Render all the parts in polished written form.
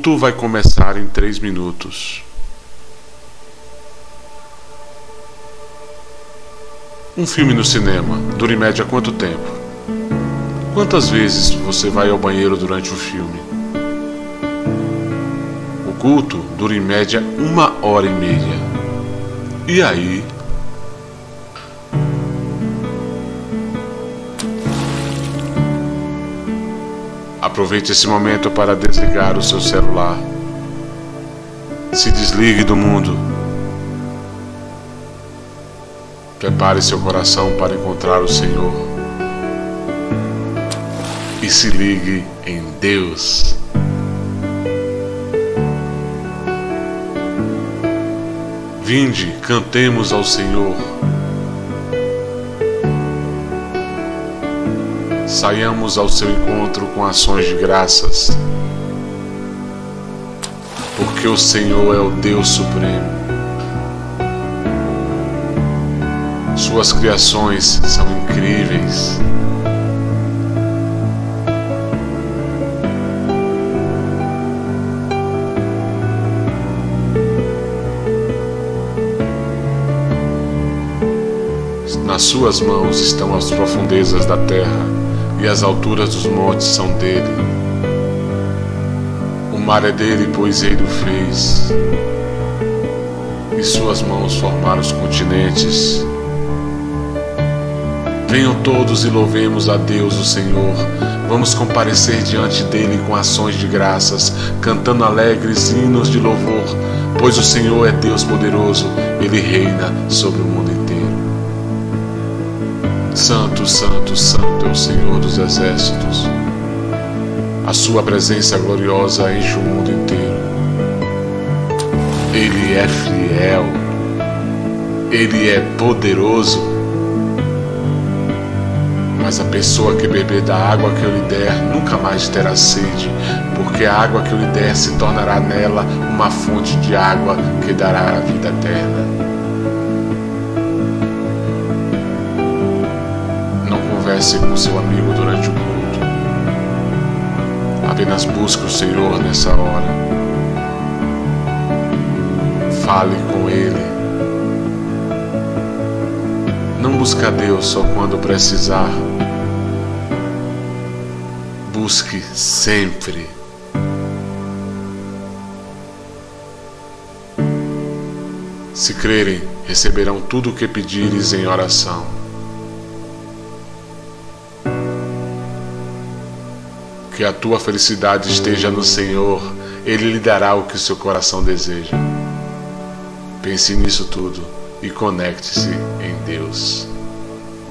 culto vai começar em 3 minutos. Um filme no cinema dura em média quanto tempo? Quantas vezes você vai ao banheiro durante o filme? O culto dura em média 1h30. E aí? Aproveite esse momento para desligar o seu celular. Se desligue do mundo. Prepare seu coração para encontrar o Senhor. E se ligue em Deus. Vinde, cantemos ao Senhor. Saiamos ao seu encontro com ações de graças. Porque o Senhor é o Deus Supremo. Suas criações são incríveis. Nas suas mãos estão as profundezas da terra, e as alturas dos montes são dele. O mar é dele, pois ele o fez, e suas mãos formaram os continentes. Venham todos e louvemos a Deus o Senhor. Vamos comparecer diante dele com ações de graças, cantando alegres hinos de louvor, pois o Senhor é Deus poderoso, ele reina sobre o mundo inteiro. Santo, santo, santo é o Senhor dos exércitos. A sua presença gloriosa enche o mundo inteiro. Ele é fiel. Ele é poderoso. Mas a pessoa que beber da água que eu lhe der nunca mais terá sede, porque a água que eu lhe der se tornará nela uma fonte de água que dará a vida eterna. Não converse com seu amigo durante o culto. Apenas busque o Senhor nessa hora. Fale com Ele. Não busque a Deus só quando precisar. Busque sempre. Se crerem, receberão tudo o que pedires em oração. Que a tua felicidade esteja no Senhor. Ele lhe dará o que o seu coração deseja. Pense nisso tudo e conecte-se em Deus.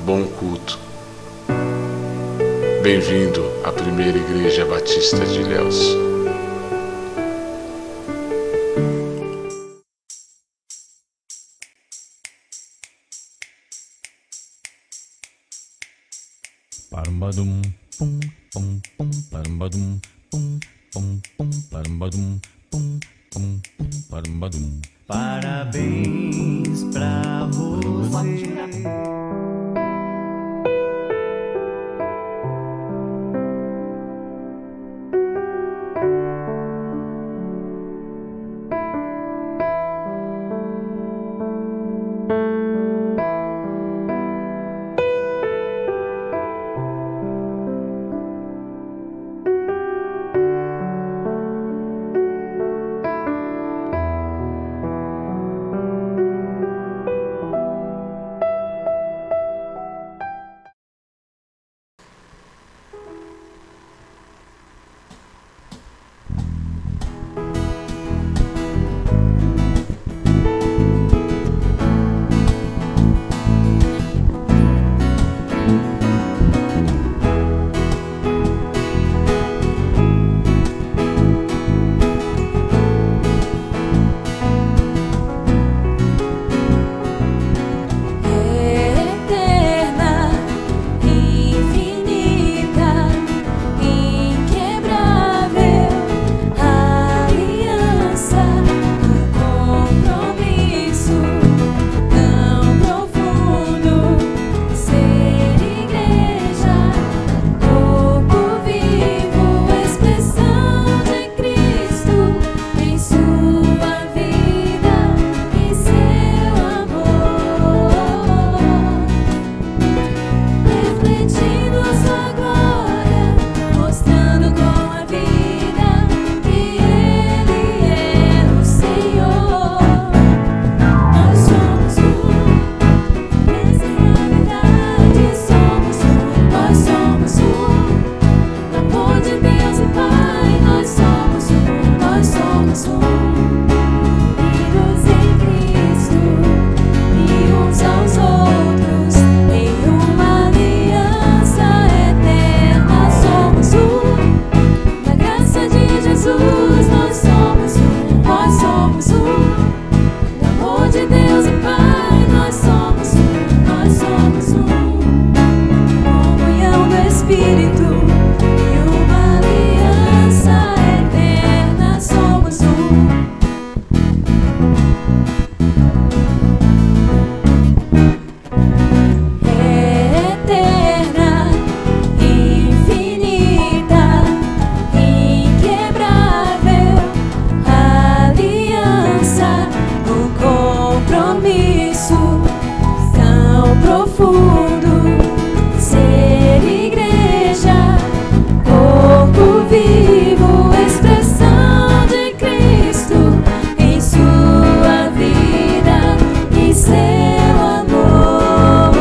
Bom culto. Bem-vindo à Primeira Igreja Batista de Ilhéus. Parambadum, pum, pum, pum, parambadum, pum, pum, pum, parambadum, pum, pum, pum, parambadum. Parabéns pra você. Pai, nós somos um, nós somos um. Comunhão do Espírito e uma aliança eterna, somos um. Ser igreja, corpo vivo, expressão de Cristo em sua vida e seu amor,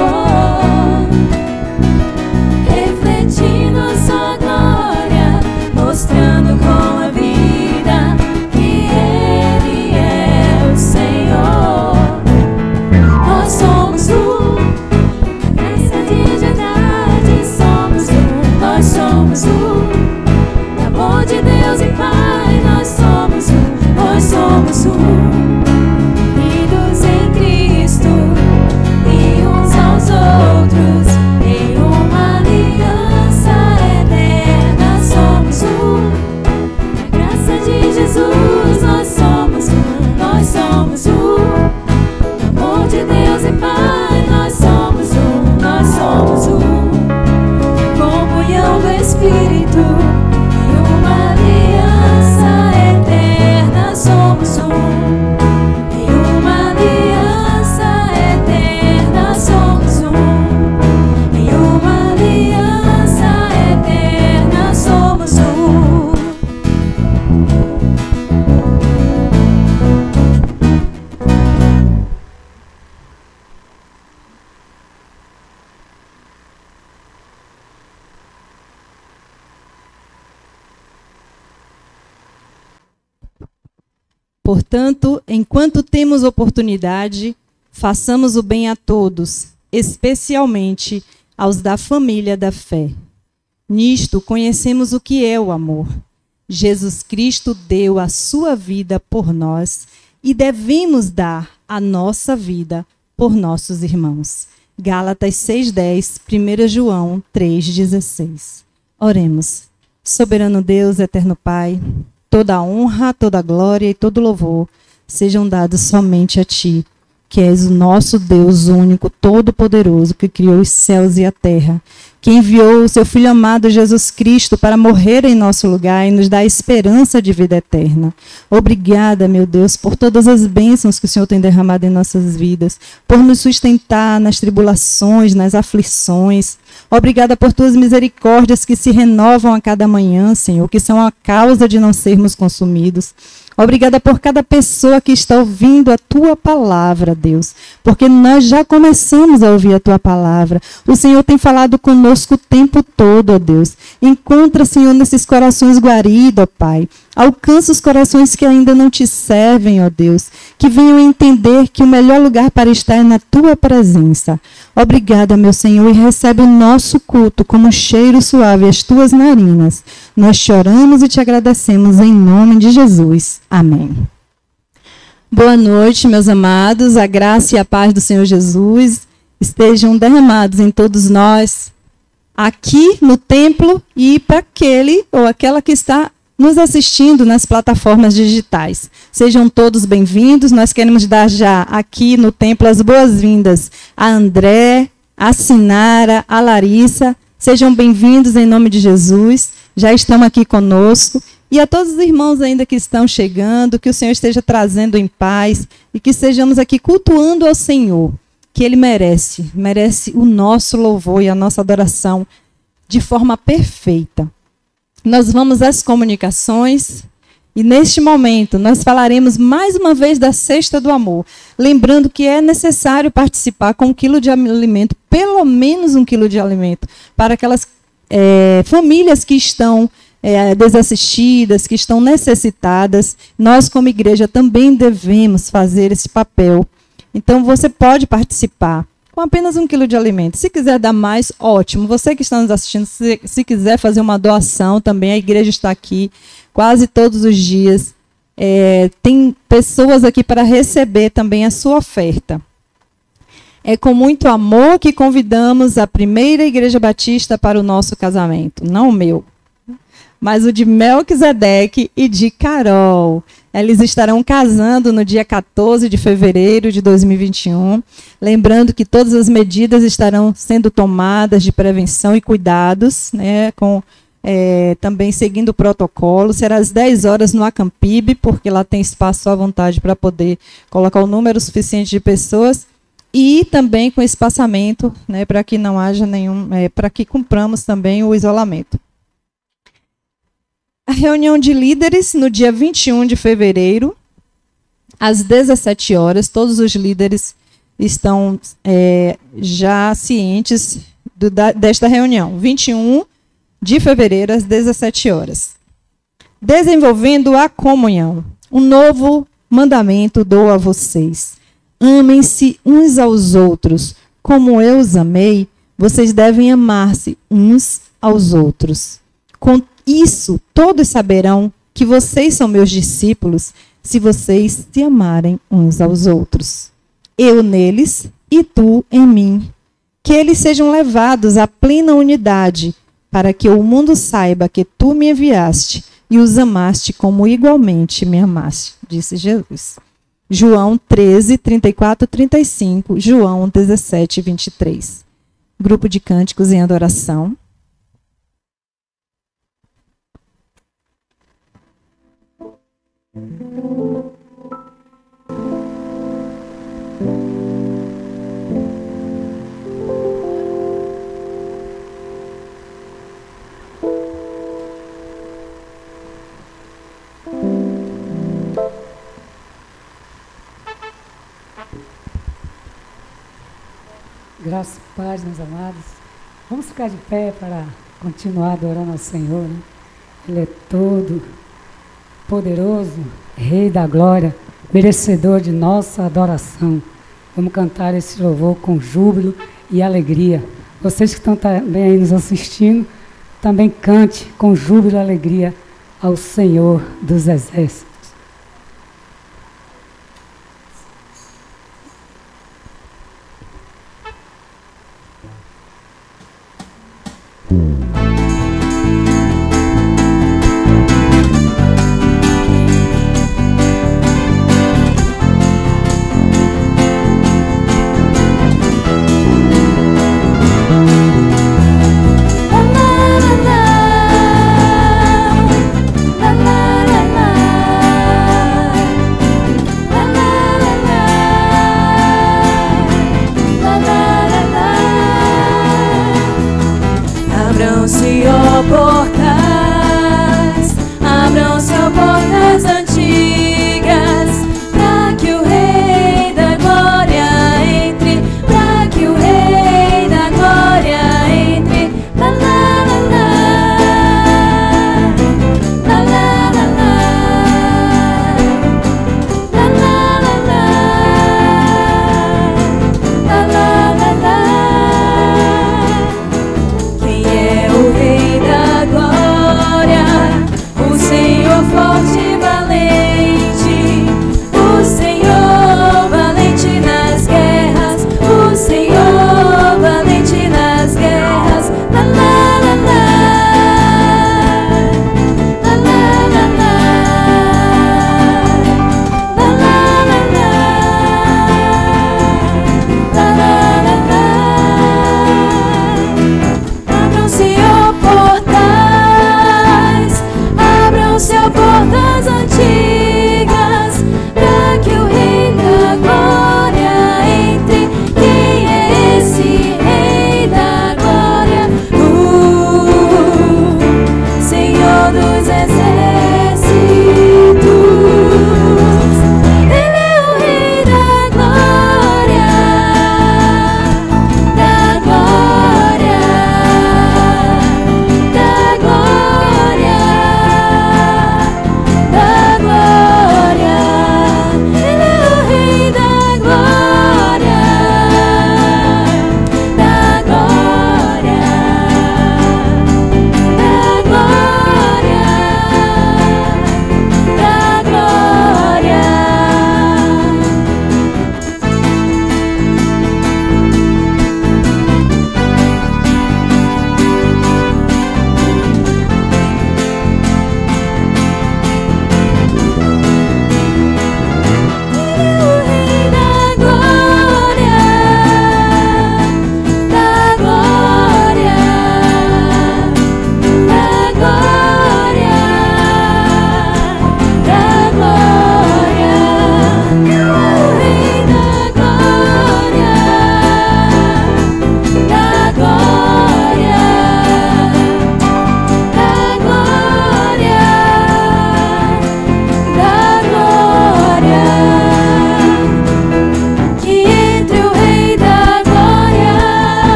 refletindo sua glória, mostrando com a vida que Ele é o Senhor. Nós somos um. Somos um, amor de Deus e Pai, nós somos um, nós somos um, unidos em Cristo e uns aos outros, em uma aliança eterna, somos um, na graça de Jesus, nós somos um, nós somos um, amor de Deus e Pai, nós somos um, nós somos um. Comunhão do Espírito e uma aliança eterna, somos um. E uma aliança eterna, somos um. E uma aliança eterna, somos um. Portanto, enquanto temos oportunidade, façamos o bem a todos, especialmente aos da família da fé. Nisto conhecemos o que é o amor. Jesus Cristo deu a sua vida por nós e devemos dar a nossa vida por nossos irmãos. Gálatas 6:10, 1 João 3:16. Oremos. Soberano Deus, eterno Pai, toda a honra, toda a glória e todo louvor sejam dados somente a Ti, que és o nosso Deus único, todo-poderoso, que criou os céus e a terra, que enviou o seu Filho amado Jesus Cristo para morrer em nosso lugar e nos dar a esperança de vida eterna. Obrigada, meu Deus, por todas as bênçãos que o Senhor tem derramado em nossas vidas, por nos sustentar nas tribulações, nas aflições. Obrigada por tuas misericórdias que se renovam a cada manhã, Senhor, que são a causa de não sermos consumidos. Obrigada por cada pessoa que está ouvindo a Tua palavra, Deus, porque nós já começamos a ouvir a Tua palavra. O Senhor tem falado conosco o tempo todo, ó Deus. Encontra, Senhor, nesses corações guaridos, ó Pai. Alcança os corações que ainda não Te servem, ó Deus, que venham entender que o melhor lugar para estar é na Tua presença. Obrigada, meu Senhor, e recebe o nosso culto como um cheiro suave às Tuas narinas. Nós te oramos e te agradecemos em nome de Jesus. Amém. Boa noite, meus amados. A graça e a paz do Senhor Jesus estejam derramados em todos nós, aqui no templo e para aquele ou aquela que está nos assistindo nas plataformas digitais. Sejam todos bem-vindos. Nós queremos dar já aqui no templo as boas-vindas a André, a Sinara, a Larissa. Sejam bem-vindos em nome de Jesus. Já estão aqui conosco. E a todos os irmãos ainda que estão chegando, que o Senhor esteja trazendo em paz e que estejamos aqui cultuando ao Senhor, que Ele merece o nosso louvor e a nossa adoração de forma perfeita. Nós vamos às comunicações e neste momento nós falaremos mais uma vez da Cesta do Amor, lembrando que é necessário participar com 1 quilo de alimento, pelo menos 1 quilo de alimento, para aquelas famílias que estão desassistidas, que estão necessitadas. Nós, como igreja, também devemos fazer esse papel. Então, você pode participar com apenas 1 quilo de alimento. Se quiser dar mais, ótimo. Você que está nos assistindo, se quiser fazer uma doação também, a igreja está aqui quase todos os dias. Tem pessoas aqui para receber também a sua oferta. É com muito amor que convidamos a primeira Igreja Batista para o nosso casamento. Não o meu, mas o de Melquisedeque e de Carol. Eles estarão casando no dia 14 de fevereiro de 2021. Lembrando que todas as medidas estarão sendo tomadas de prevenção e cuidados, né, também seguindo o protocolo. Será às 10 horas no Acampib, porque lá tem espaço à vontade para poder colocar o número suficiente de pessoas. E também com espaçamento, né, para que não haja para que cumpramos também o isolamento. A reunião de líderes no dia 21 de fevereiro, às 17 horas. Todos os líderes estão já cientes desta reunião. 21 de fevereiro, às 17 horas. Desenvolvendo a comunhão. Um novo mandamento dou a vocês. Amem-se uns aos outros. Como eu os amei, vocês devem amar-se uns aos outros. Com isso, todos saberão que vocês são meus discípulos, se vocês se amarem uns aos outros. Eu neles e tu em mim. Que eles sejam levados à plena unidade, para que o mundo saiba que tu me enviaste e os amaste como igualmente me amaste, disse Jesus. João 13, 34, 35, João 17, 23. Grupo de cânticos em adoração. Graças e paz, meus amados. Vamos ficar de pé para continuar adorando ao Senhor, né? Ele é todo poderoso, Rei da glória, merecedor de nossa adoração. Vamos cantar esse louvor com júbilo e alegria. Vocês que estão também aí nos assistindo, também cante com júbilo e alegria ao Senhor dos Exércitos. Quem é o Rei da glória?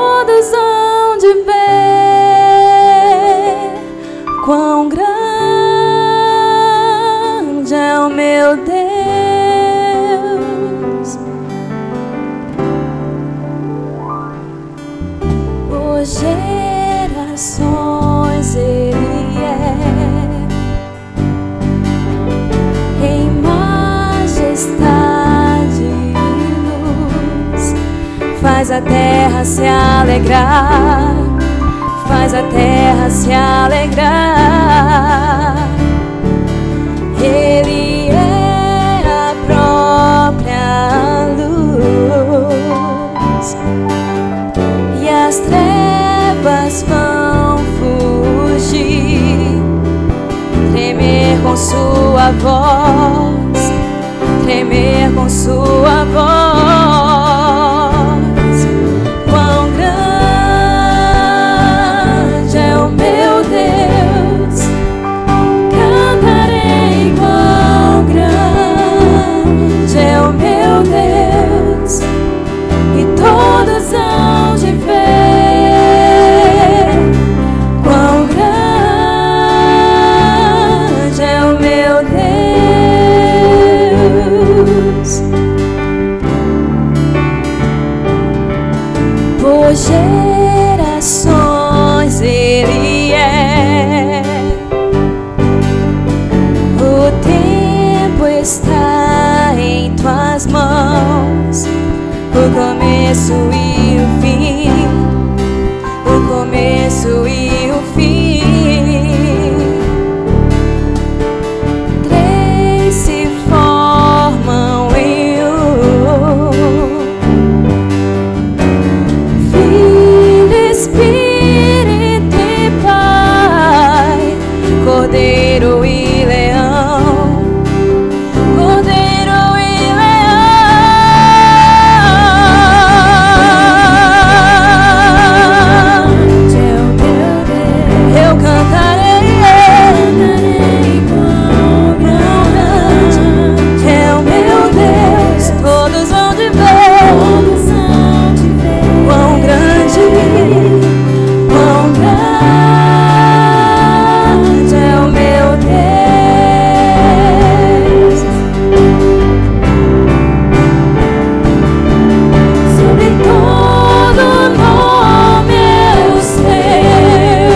todos hão de ver quão grande é o meu Deus. Por gerações Ele é em majestade e luz, faz a terra se alegrar, faz a terra se alegrar. Ele é a própria luz e as trevas vão fugir, tremer com sua voz, tremer com sua voz. Quão grande é o meu Deus, cantarei. Quão grande é o meu Deus, e todos hão de ver quão grande é o meu Deus. Por gerações Ele é, o tempo está em tuas mãos, o começo e o fim, o começo e o fim. Três se formam em um: Filho, Espírito e Pai, Cordeiro e Leão, Cordeiro e Leão. Eu cantarei, quão grande é o meu Deus, todos vão de ver quão grande, quão grande é o meu Deus. Sobre todo nome eu sei,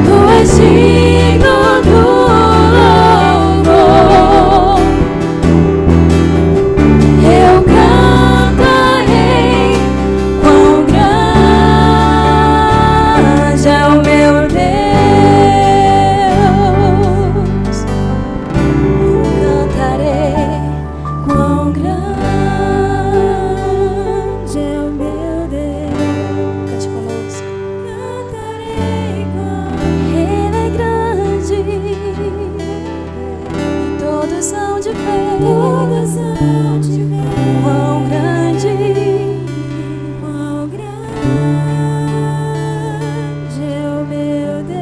Tu és digno do louvor. Eu cantarei, quão grande é o meu Deus. Cantarei, quão grande é o meu Deus. Cante conosco. Cantarei, Ele é grande, e todos hão de ver, quão grande, quão grande é o meu Deus.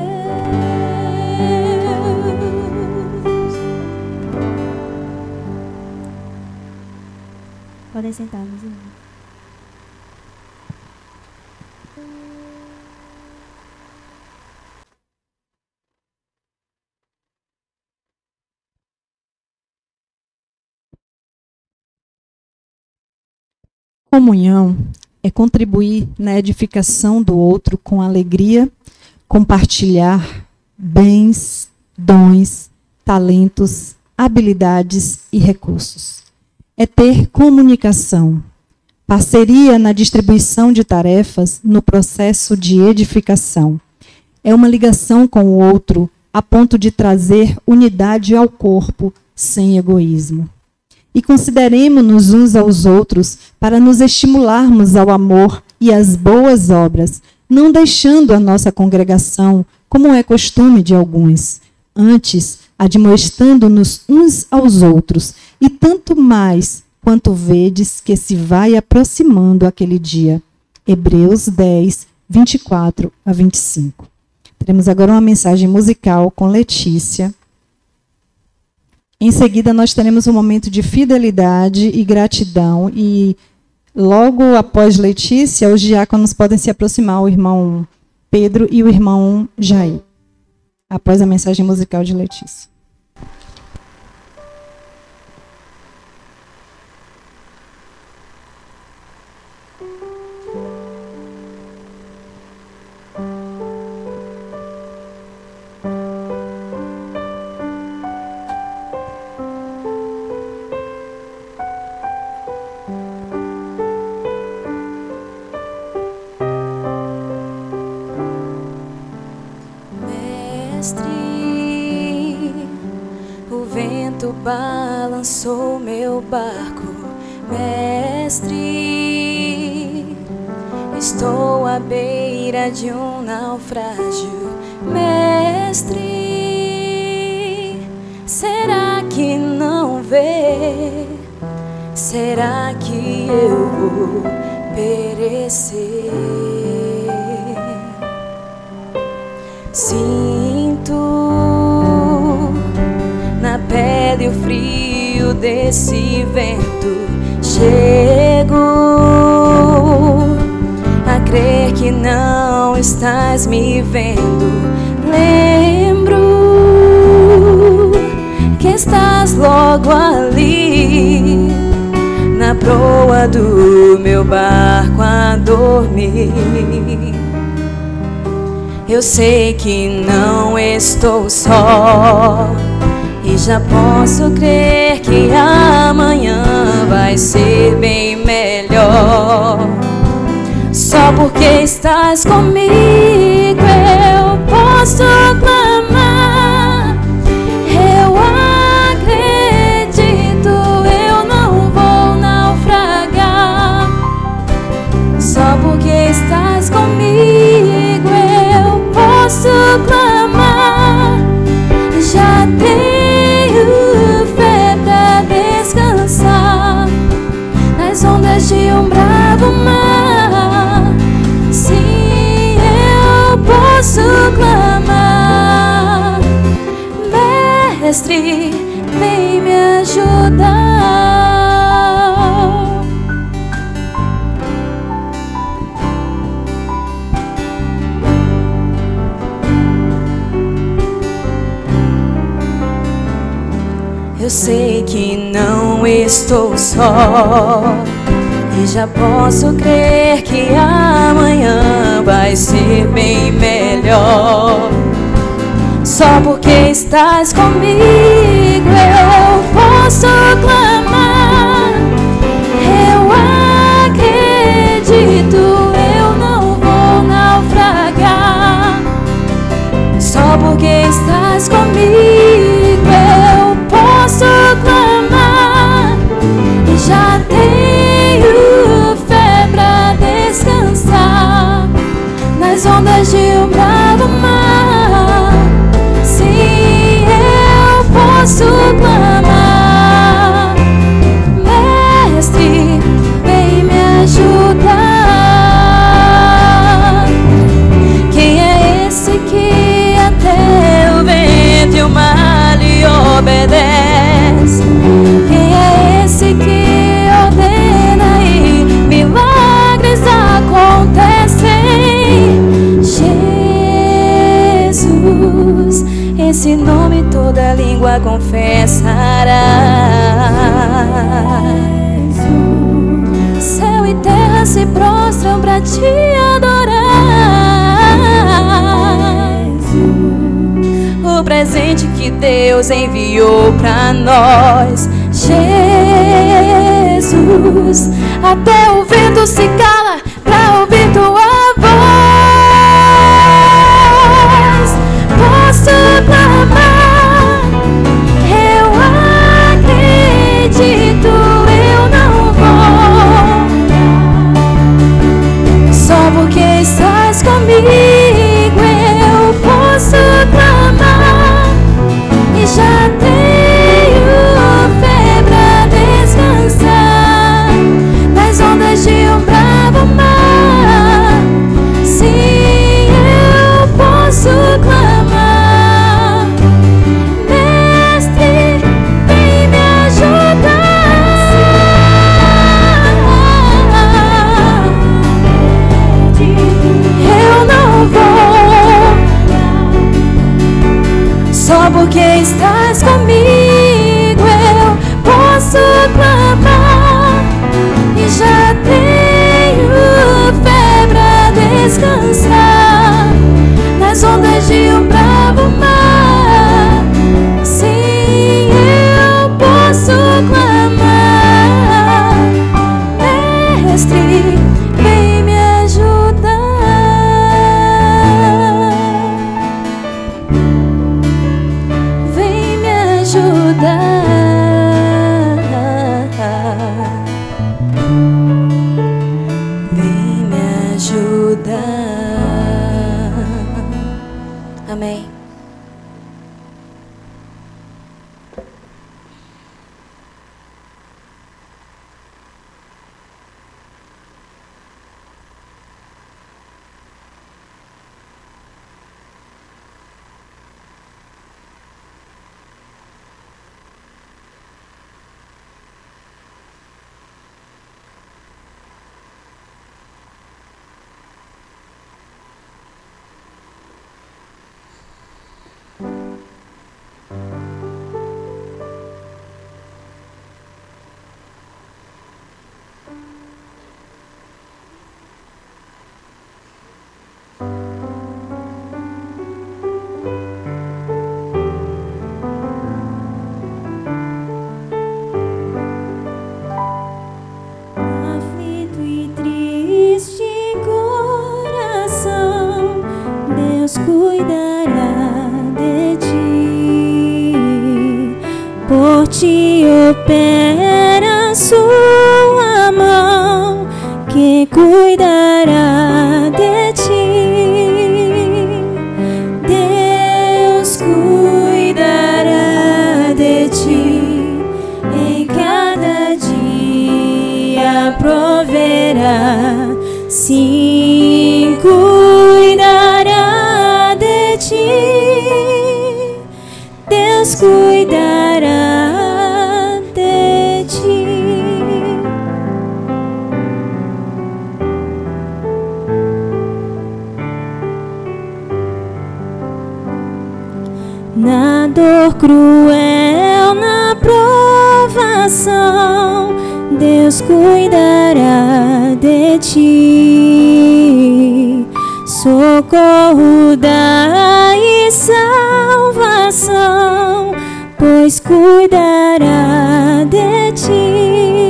Podem sentar, meus irmãos. Comunhão é contribuir na edificação do outro com alegria, compartilhar bens, dons, talentos, habilidades e recursos. É ter comunicação, parceria na distribuição de tarefas no processo de edificação. É uma ligação com o outro a ponto de trazer unidade ao corpo sem egoísmo. E consideremos-nos uns aos outros para nos estimularmos ao amor e às boas obras, não deixando a nossa congregação, como é costume de alguns, antes admoestando-nos uns aos outros, e tanto mais quanto vedes que se vai aproximando aquele dia. Hebreus 10, 24 a 25. Teremos agora uma mensagem musical com Letícia. Em seguida, nós teremos um momento de fidelidade e gratidão, e Logo após Letícia, os diáconos podem se aproximar, o irmão Pedro e o irmão Jair, após a mensagem musical de Letícia. Balançou meu barco, mestre. Estou à beira de um naufrágio, mestre. Será que não vê? Será que eu vou perecer? Sinto na pele o frio desse vento. Chego a crer que não estás me vendo. Lembro que estás logo ali, na proa do meu barco a dormir. Eu sei que não estou só, e já posso crer que amanhã vai ser bem melhor. Só porque estás comigo eu posso clamar. Eu acredito, eu não vou naufragar. Só porque estás comigo eu posso clamar. Já tenho fé pra descansar nas ondas de um bravo mar. Sim, eu posso clamar. Mestre, vem me ajudar. Eu sei que não estou só, e já posso crer que amanhã vai ser bem melhor. Só porque estás comigo eu posso clamar. Eu acredito, eu não vou naufragar. Só porque estás comigo eu posso clamar. E já tenho fé pra descansar nas ondas de um bravo mar. Sim, eu posso clamar. Mestre, vem me ajudar. Quem é esse que até o vento e o mar lhe obedece? Quem é esse que ordena e milagres acontecem? Jesus, esse nome toda língua confessará. Céu e terra se prostram pra te adorar. O presente que Deus enviou pra nós. Jesus, até o vento se cala pra ouvir tua voz. Posso clamar, eu acredito, eu não vou. Só porque estás comigo eu posso clamar. E já tenho fé pra descansar nas ondas de um bravo mar. já tenho fé pra descansar nas ondas de um bravo mar. Sim, eu posso clamar, Mestre, vem me ajudar. Vem me ajudar. Vem me ajudar. Amém. Aflito e triste coração, Deus cuidará de ti. Por ti opera sua mão, que cuidará de ti. Deus cuidará de ti, em cada dia proverá. Sim, cuidará de ti. Deus cuidará de ti. Na dor cruel, na provação, Deus cuidará de ti. Socorro dá e salvação, pois cuidará de ti.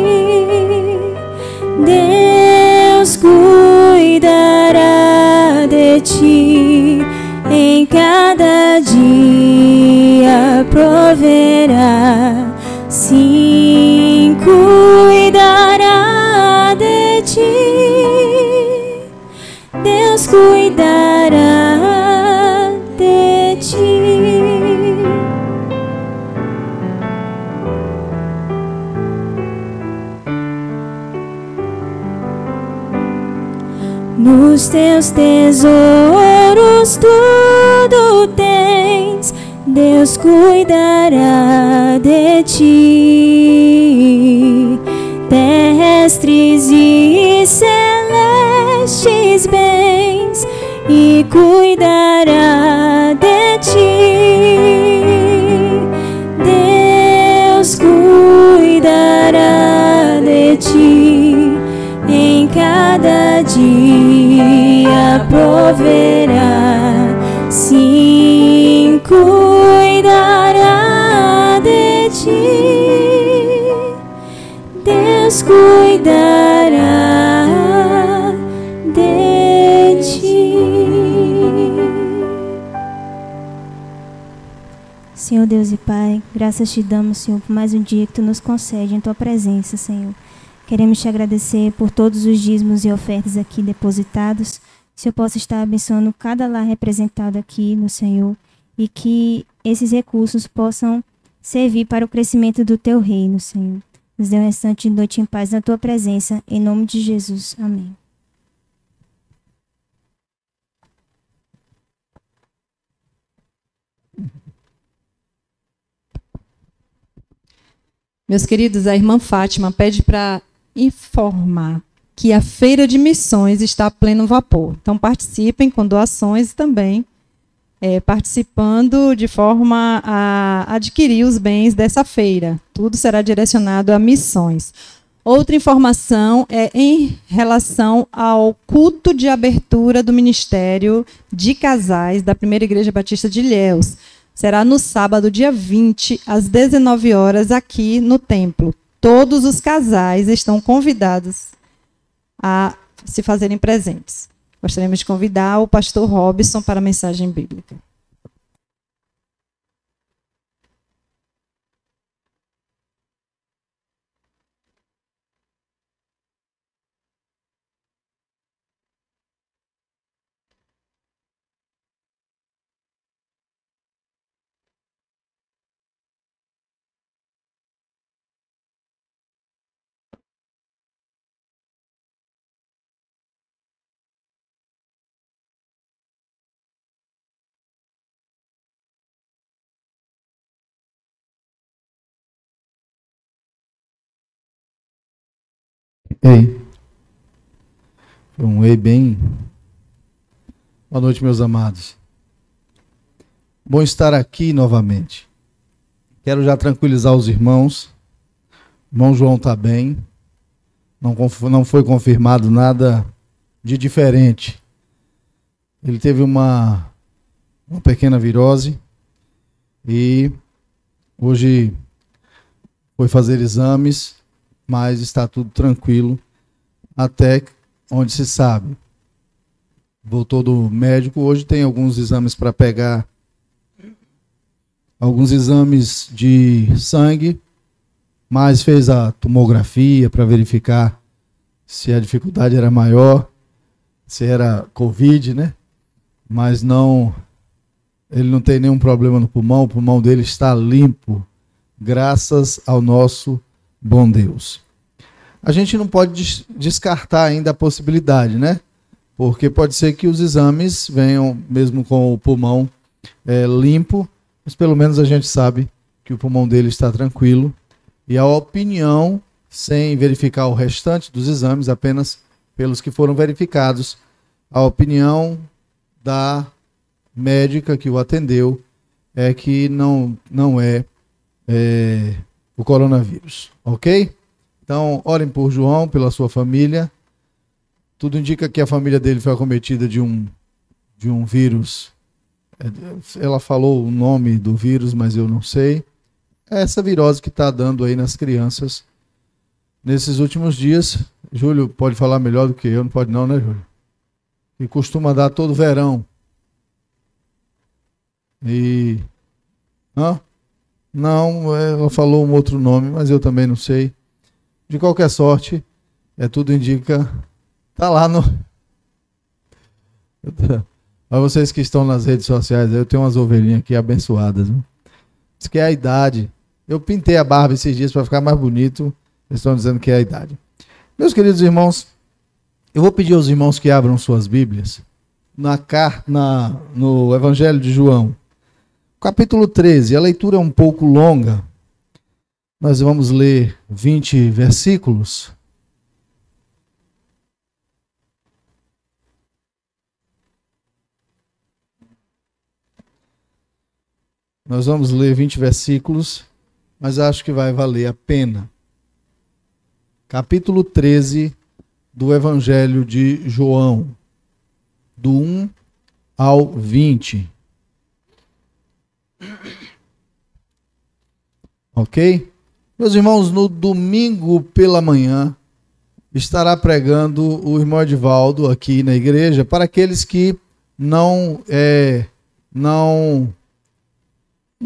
Deus cuidará de ti, em cada dia proverá. Sim, cuidará de ti. Deus cuidará de ti. Nos teus tesouros tudo tens, Deus cuidará de ti. Terrestres e celestes bens, e cuidará de ti. Deus cuidará de ti, em cada dia proverá. Sim, cuidará de ti. Deus cuidará de ti. Senhor Deus e Pai, graças te damos, Senhor, por mais um dia que tu nos concede em tua presença, Senhor. Queremos te agradecer por todos os dízimos e ofertas aqui depositados. Que o Senhor possa estar abençoando cada lar representado aqui no Senhor, e que esses recursos possam servir para o crescimento do teu reino, Senhor. Nos dê um restante de noite em paz na tua presença, em nome de Jesus. Amém. Meus queridos, a irmã Fátima pede para informar que a Feira de Missões está a pleno vapor. Então, participem com doações e também participando de forma a adquirir os bens dessa feira. Tudo será direcionado a missões. Outra informação é em relação ao culto de abertura do Ministério de Casais da Primeira Igreja Batista de Ilhéus. Será no sábado, dia 20, às 19 horas, aqui no templo. Todos os casais estão convidados a se fazerem presentes. Gostaríamos de convidar o pastor Robson para a mensagem bíblica. Ei. Foi um ei bem... Boa noite, meus amados. Bom estar aqui novamente. Quero já tranquilizar os irmãos. O irmão João está bem. Não foi confirmado nada de diferente. Ele teve uma pequena virose e hoje foi fazer exames, mas está tudo tranquilo até onde se sabe. Voltou do médico, hoje tem alguns exames para pegar, alguns exames de sangue, mas fez a tomografia para verificar se a dificuldade era maior, se era Covid, né? Mas não, ele não tem nenhum problema no pulmão, o pulmão dele está limpo, graças ao nosso bom Deus. A gente não pode descartar ainda a possibilidade, né? Porque pode ser que os exames venham mesmo com o pulmão limpo, mas pelo menos a gente sabe que o pulmão dele está tranquilo. E a opinião, sem verificar o restante dos exames, apenas pelos que foram verificados, a opinião da médica que o atendeu é que não é o coronavírus, ok? Então, orem por João, pela sua família. Tudo indica que a família dele foi acometida de um vírus. Ela falou o nome do vírus, mas eu não sei. É essa virose que está dando aí nas crianças nesses últimos dias. Júlio pode falar melhor do que eu, não pode não, né, Júlio? E costuma dar todo verão. E... Não, ela falou um outro nome, mas eu também não sei. De qualquer sorte, tudo indica... Está lá no... Para vocês que estão nas redes sociais, eu tenho umas ovelhinhas aqui abençoadas. Viu? Diz que é a idade. Eu pintei a barba esses dias para ficar mais bonito. Eles estão dizendo que é a idade. Meus queridos irmãos, eu vou pedir aos irmãos que abram suas Bíblias no Evangelho de João. Capítulo 13. A leitura é um pouco longa. Nós vamos ler 20 versículos. Nós vamos ler 20 versículos, mas acho que vai valer a pena. Capítulo 13 do Evangelho de João, do 1 ao 20. Ok? Meus irmãos, no domingo pela manhã, estará pregando o irmão Edivaldo aqui na igreja, para aqueles que não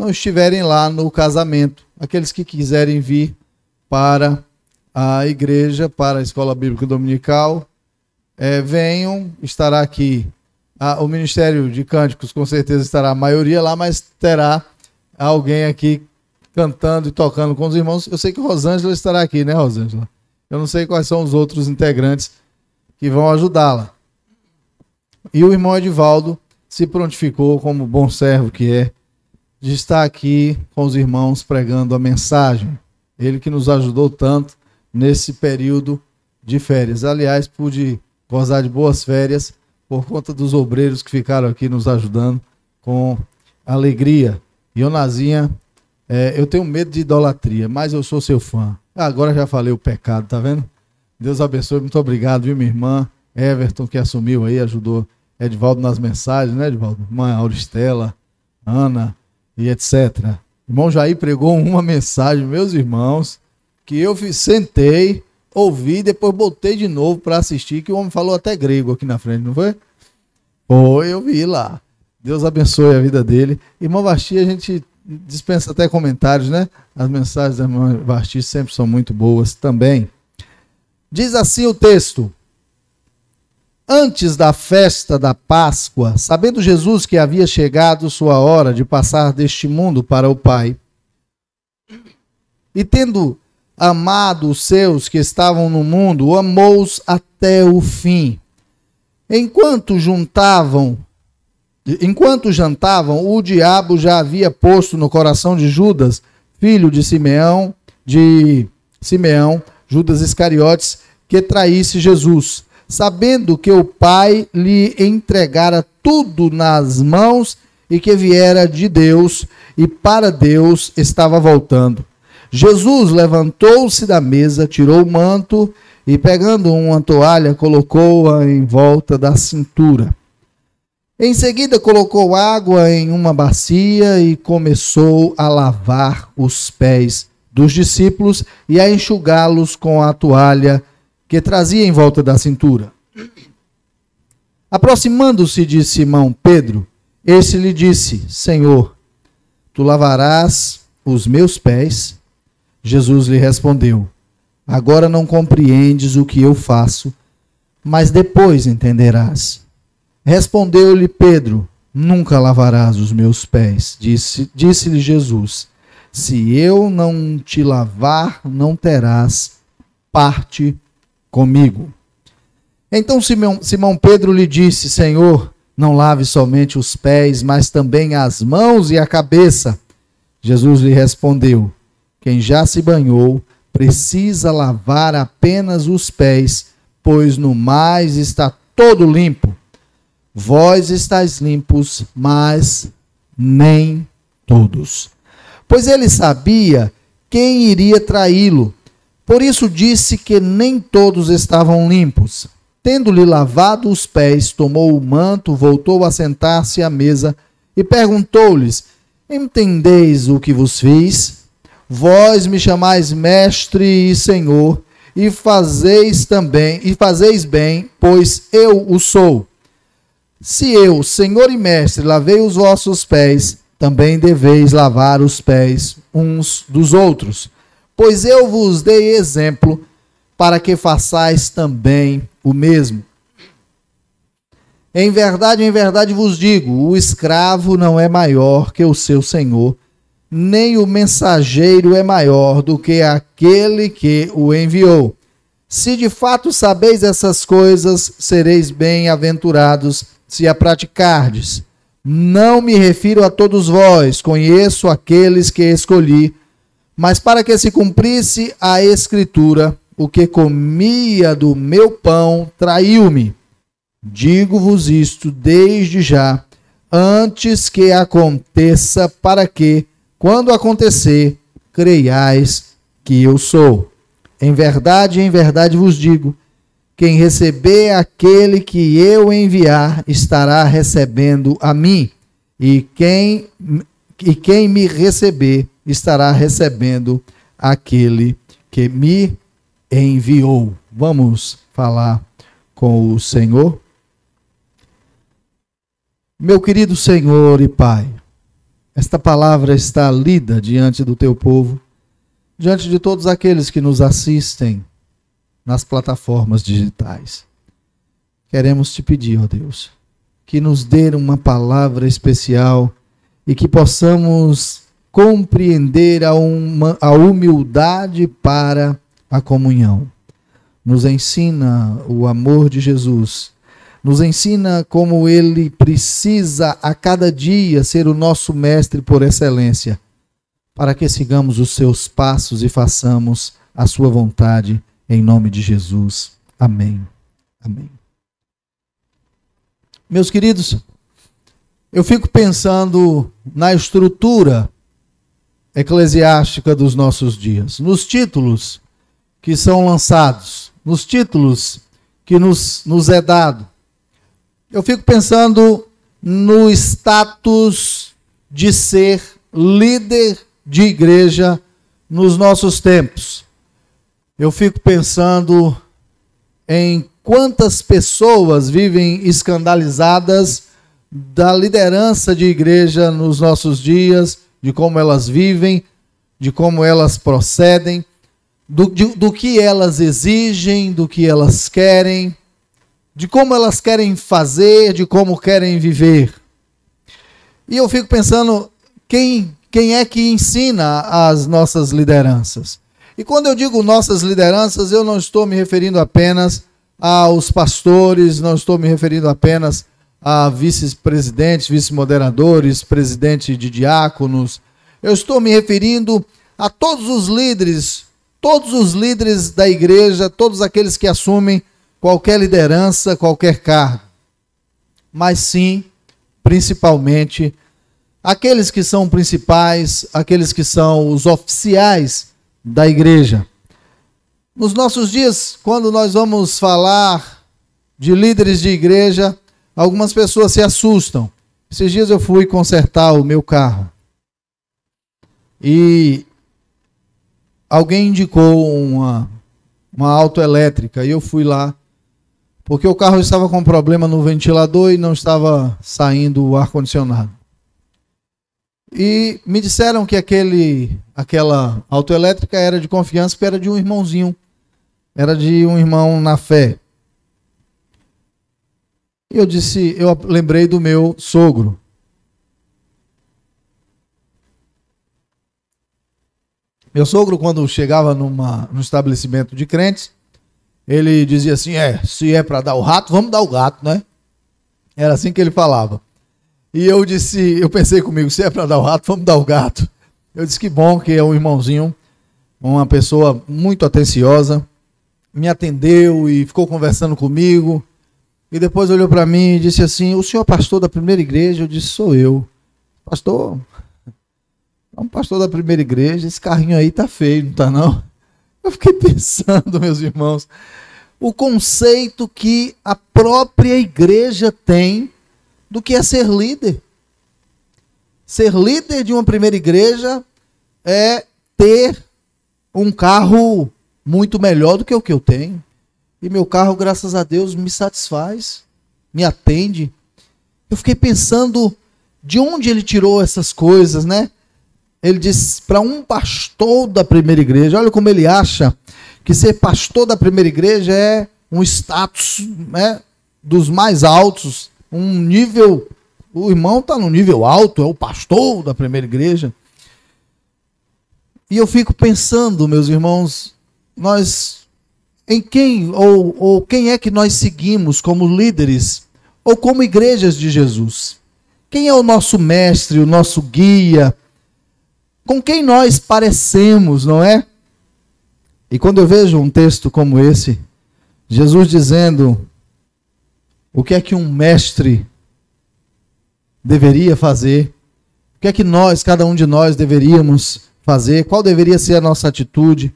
estiverem lá no casamento, aqueles que quiserem vir para a igreja, para a Escola Bíblica Dominical, venham, estará aqui. O Ministério de Cânticos com certeza estará a maioria lá, mas terá alguém aqui cantando e tocando com os irmãos. Eu sei que Rosângela estará aqui, né, Rosângela? Eu não sei quais são os outros integrantes que vão ajudá-la. E o irmão Edivaldo se prontificou, como bom servo que é, de estar aqui com os irmãos pregando a mensagem. Ele que nos ajudou tanto nesse período de férias. Aliás, pude gozar de boas férias por conta dos obreiros que ficaram aqui nos ajudando com alegria. E Onazinha, eu tenho medo de idolatria, mas eu sou seu fã. Agora já falei o pecado, tá vendo? Deus abençoe, muito obrigado, viu, minha irmã Everton, que assumiu aí, ajudou Edvaldo nas mensagens, né, Edvaldo? Irmã Auristela, Ana e etc. Irmão Jair pregou uma mensagem, meus irmãos, que eu sentei, ouvi, depois botei de novo para assistir, que o homem falou até grego aqui na frente, não foi? Foi, eu vi lá. Deus abençoe a vida dele. Irmão Vasti, a gente dispensa até comentários, né? As mensagens da irmã Vasti sempre são muito boas também. Diz assim o texto: antes da festa da Páscoa, sabendo Jesus que havia chegado sua hora de passar deste mundo para o Pai, e tendo amado os seus que estavam no mundo, amou-os até o fim. Enquanto jantavam, o diabo já havia posto no coração de Judas, filho de Simeão, Judas Iscariotes, que traísse Jesus, sabendo que o Pai lhe entregara tudo nas mãos e que viera de Deus e para Deus estava voltando. Jesus levantou-se da mesa, tirou o manto e, pegando uma toalha, colocou-a em volta da cintura. Em seguida, colocou água em uma bacia e começou a lavar os pés dos discípulos e a enxugá-los com a toalha que trazia em volta da cintura. Aproximando-se de Simão Pedro, este lhe disse: Senhor, tu lavarás os meus pés? Jesus lhe respondeu: agora não compreendes o que eu faço, mas depois entenderás. Respondeu-lhe Pedro: nunca lavarás os meus pés. Disse-lhe Jesus: se eu não te lavar, não terás parte comigo. Então Simão Pedro lhe disse: Senhor, não lave somente os pés, mas também as mãos e a cabeça. Jesus lhe respondeu: quem já se banhou precisa lavar apenas os pés, pois no mais está todo limpo. Vós estáis limpos, mas nem todos. Pois ele sabia quem iria traí-lo. Por isso disse que nem todos estavam limpos. Tendo-lhe lavado os pés, tomou o manto, voltou a sentar-se à mesa e perguntou-lhes: entendeis o que vos fiz? Vós me chamais mestre e senhor, e fazeis bem, pois eu o sou. Se eu, senhor e mestre, lavei os vossos pés, também deveis lavar os pés uns dos outros. Pois eu vos dei exemplo, para que façais também o mesmo. Em verdade vos digo, o escravo não é maior que o seu senhor, nem o mensageiro é maior do que aquele que o enviou. Se de fato sabeis essas coisas, sereis bem-aventurados se a praticardes. Não me refiro a todos vós, conheço aqueles que escolhi, mas para que se cumprisse a Escritura, o que comia do meu pão traiu-me. Digo-vos isto desde já, antes que aconteça, para que, quando acontecer, creiais que eu sou. Em verdade vos digo, quem receber aquele que eu enviar, estará recebendo a mim, e quem me receber, estará recebendo aquele que me enviou. Vamos falar com o Senhor? Meu querido Senhor e Pai, esta palavra está lida diante do teu povo, diante de todos aqueles que nos assistem nas plataformas digitais. Queremos te pedir, ó Deus, que nos dê uma palavra especial e que possamos compreender a humildade para a comunhão. Nos ensina o amor de Jesus, nos ensina como ele precisa a cada dia ser o nosso mestre por excelência, para que sigamos os seus passos e façamos a sua vontade, em nome de Jesus. Amém. Amém. Meus queridos, eu fico pensando na estrutura eclesiástica dos nossos dias. Nos títulos que são lançados, nos títulos que nos é dado, eu fico pensando no status de ser líder de igreja nos nossos tempos. Eu fico pensando em quantas pessoas vivem escandalizadas da liderança de igreja nos nossos dias, de como elas vivem, de como elas procedem, do que elas exigem, do que elas querem, de como elas querem fazer, de como querem viver. E eu fico pensando, quem é que ensina as nossas lideranças? E quando eu digo nossas lideranças, eu não estou me referindo apenas aos pastores, não estou me referindo apenas a vice-presidentes, vice-moderadores, presidente de diáconos. Eu estou me referindo a todos os líderes da igreja, todos aqueles que assumem qualquer liderança, qualquer cargo. Mas sim, principalmente, aqueles que são principais, aqueles que são os oficiais da igreja. Nos nossos dias, quando nós vamos falar de líderes de igreja, algumas pessoas se assustam. Esses dias eu fui consertar o meu carro e alguém indicou uma autoelétrica e eu fui lá, porque o carro estava com problema no ventilador e não estava saindo o ar-condicionado. E me disseram que aquela autoelétrica era de confiança, porque era de um irmãozinho, era de um irmão na fé. E eu lembrei do meu sogro. Meu sogro, quando chegava num estabelecimento de crentes, ele dizia assim, se é para dar o rato, vamos dar o gato, né? Era assim que ele falava. E eu pensei comigo, se é para dar o rato, vamos dar o gato. Eu disse que bom que é um irmãozinho, uma pessoa muito atenciosa, me atendeu e ficou conversando comigo. E depois olhou para mim e disse assim, o senhor é pastor da primeira igreja? Eu disse, sou eu. Pastor, é um pastor da primeira igreja, esse carrinho aí tá feio, não tá não? Eu fiquei pensando, meus irmãos, o conceito que a própria igreja tem do que é ser líder. Ser líder de uma primeira igreja é ter um carro muito melhor do que o que eu tenho. E meu carro, graças a Deus, me satisfaz, me atende. Eu fiquei pensando de onde ele tirou essas coisas, né? Ele disse, para um pastor da primeira igreja, olha como ele acha que ser pastor da primeira igreja é um status, né, dos mais altos, um nível, o irmão está no nível alto, é o pastor da primeira igreja. E eu fico pensando, meus irmãos, em quem ou quem é que nós seguimos como líderes ou como igrejas de Jesus? Quem é o nosso mestre, o nosso guia? Com quem nós parecemos, não é? E quando eu vejo um texto como esse, Jesus dizendo o que é que um mestre deveria fazer, o que é que cada um de nós deveríamos fazer, qual deveria ser a nossa atitude,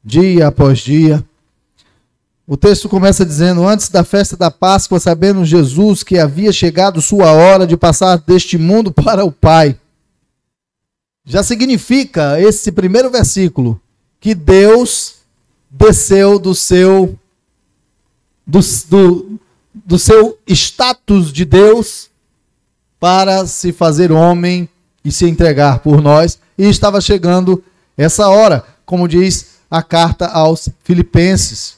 dia após dia. O texto começa dizendo, antes da festa da Páscoa, sabendo Jesus que havia chegado sua hora de passar deste mundo para o Pai. Já significa esse primeiro versículo que Deus desceu do seu status de Deus para se fazer homem e se entregar por nós. E estava chegando essa hora, como diz a carta aos Filipenses.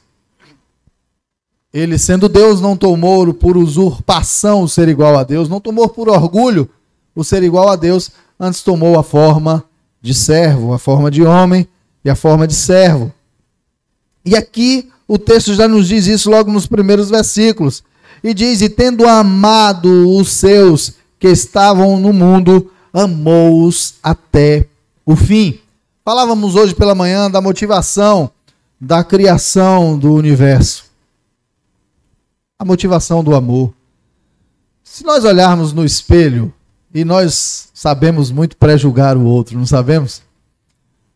Ele, sendo Deus, não tomou por usurpação o ser igual a Deus, não tomou por orgulho o ser igual a Deus, antes tomou a forma de servo, a forma de homem e a forma de servo. E aqui o texto já nos diz isso logo nos primeiros versículos. E diz, e tendo amado os seus que estavam no mundo, amou-os até o fim. Falávamos hoje pela manhã da motivação da criação do universo. A motivação do amor. Se nós olharmos no espelho, e nós sabemos muito pré-julgar o outro, não sabemos?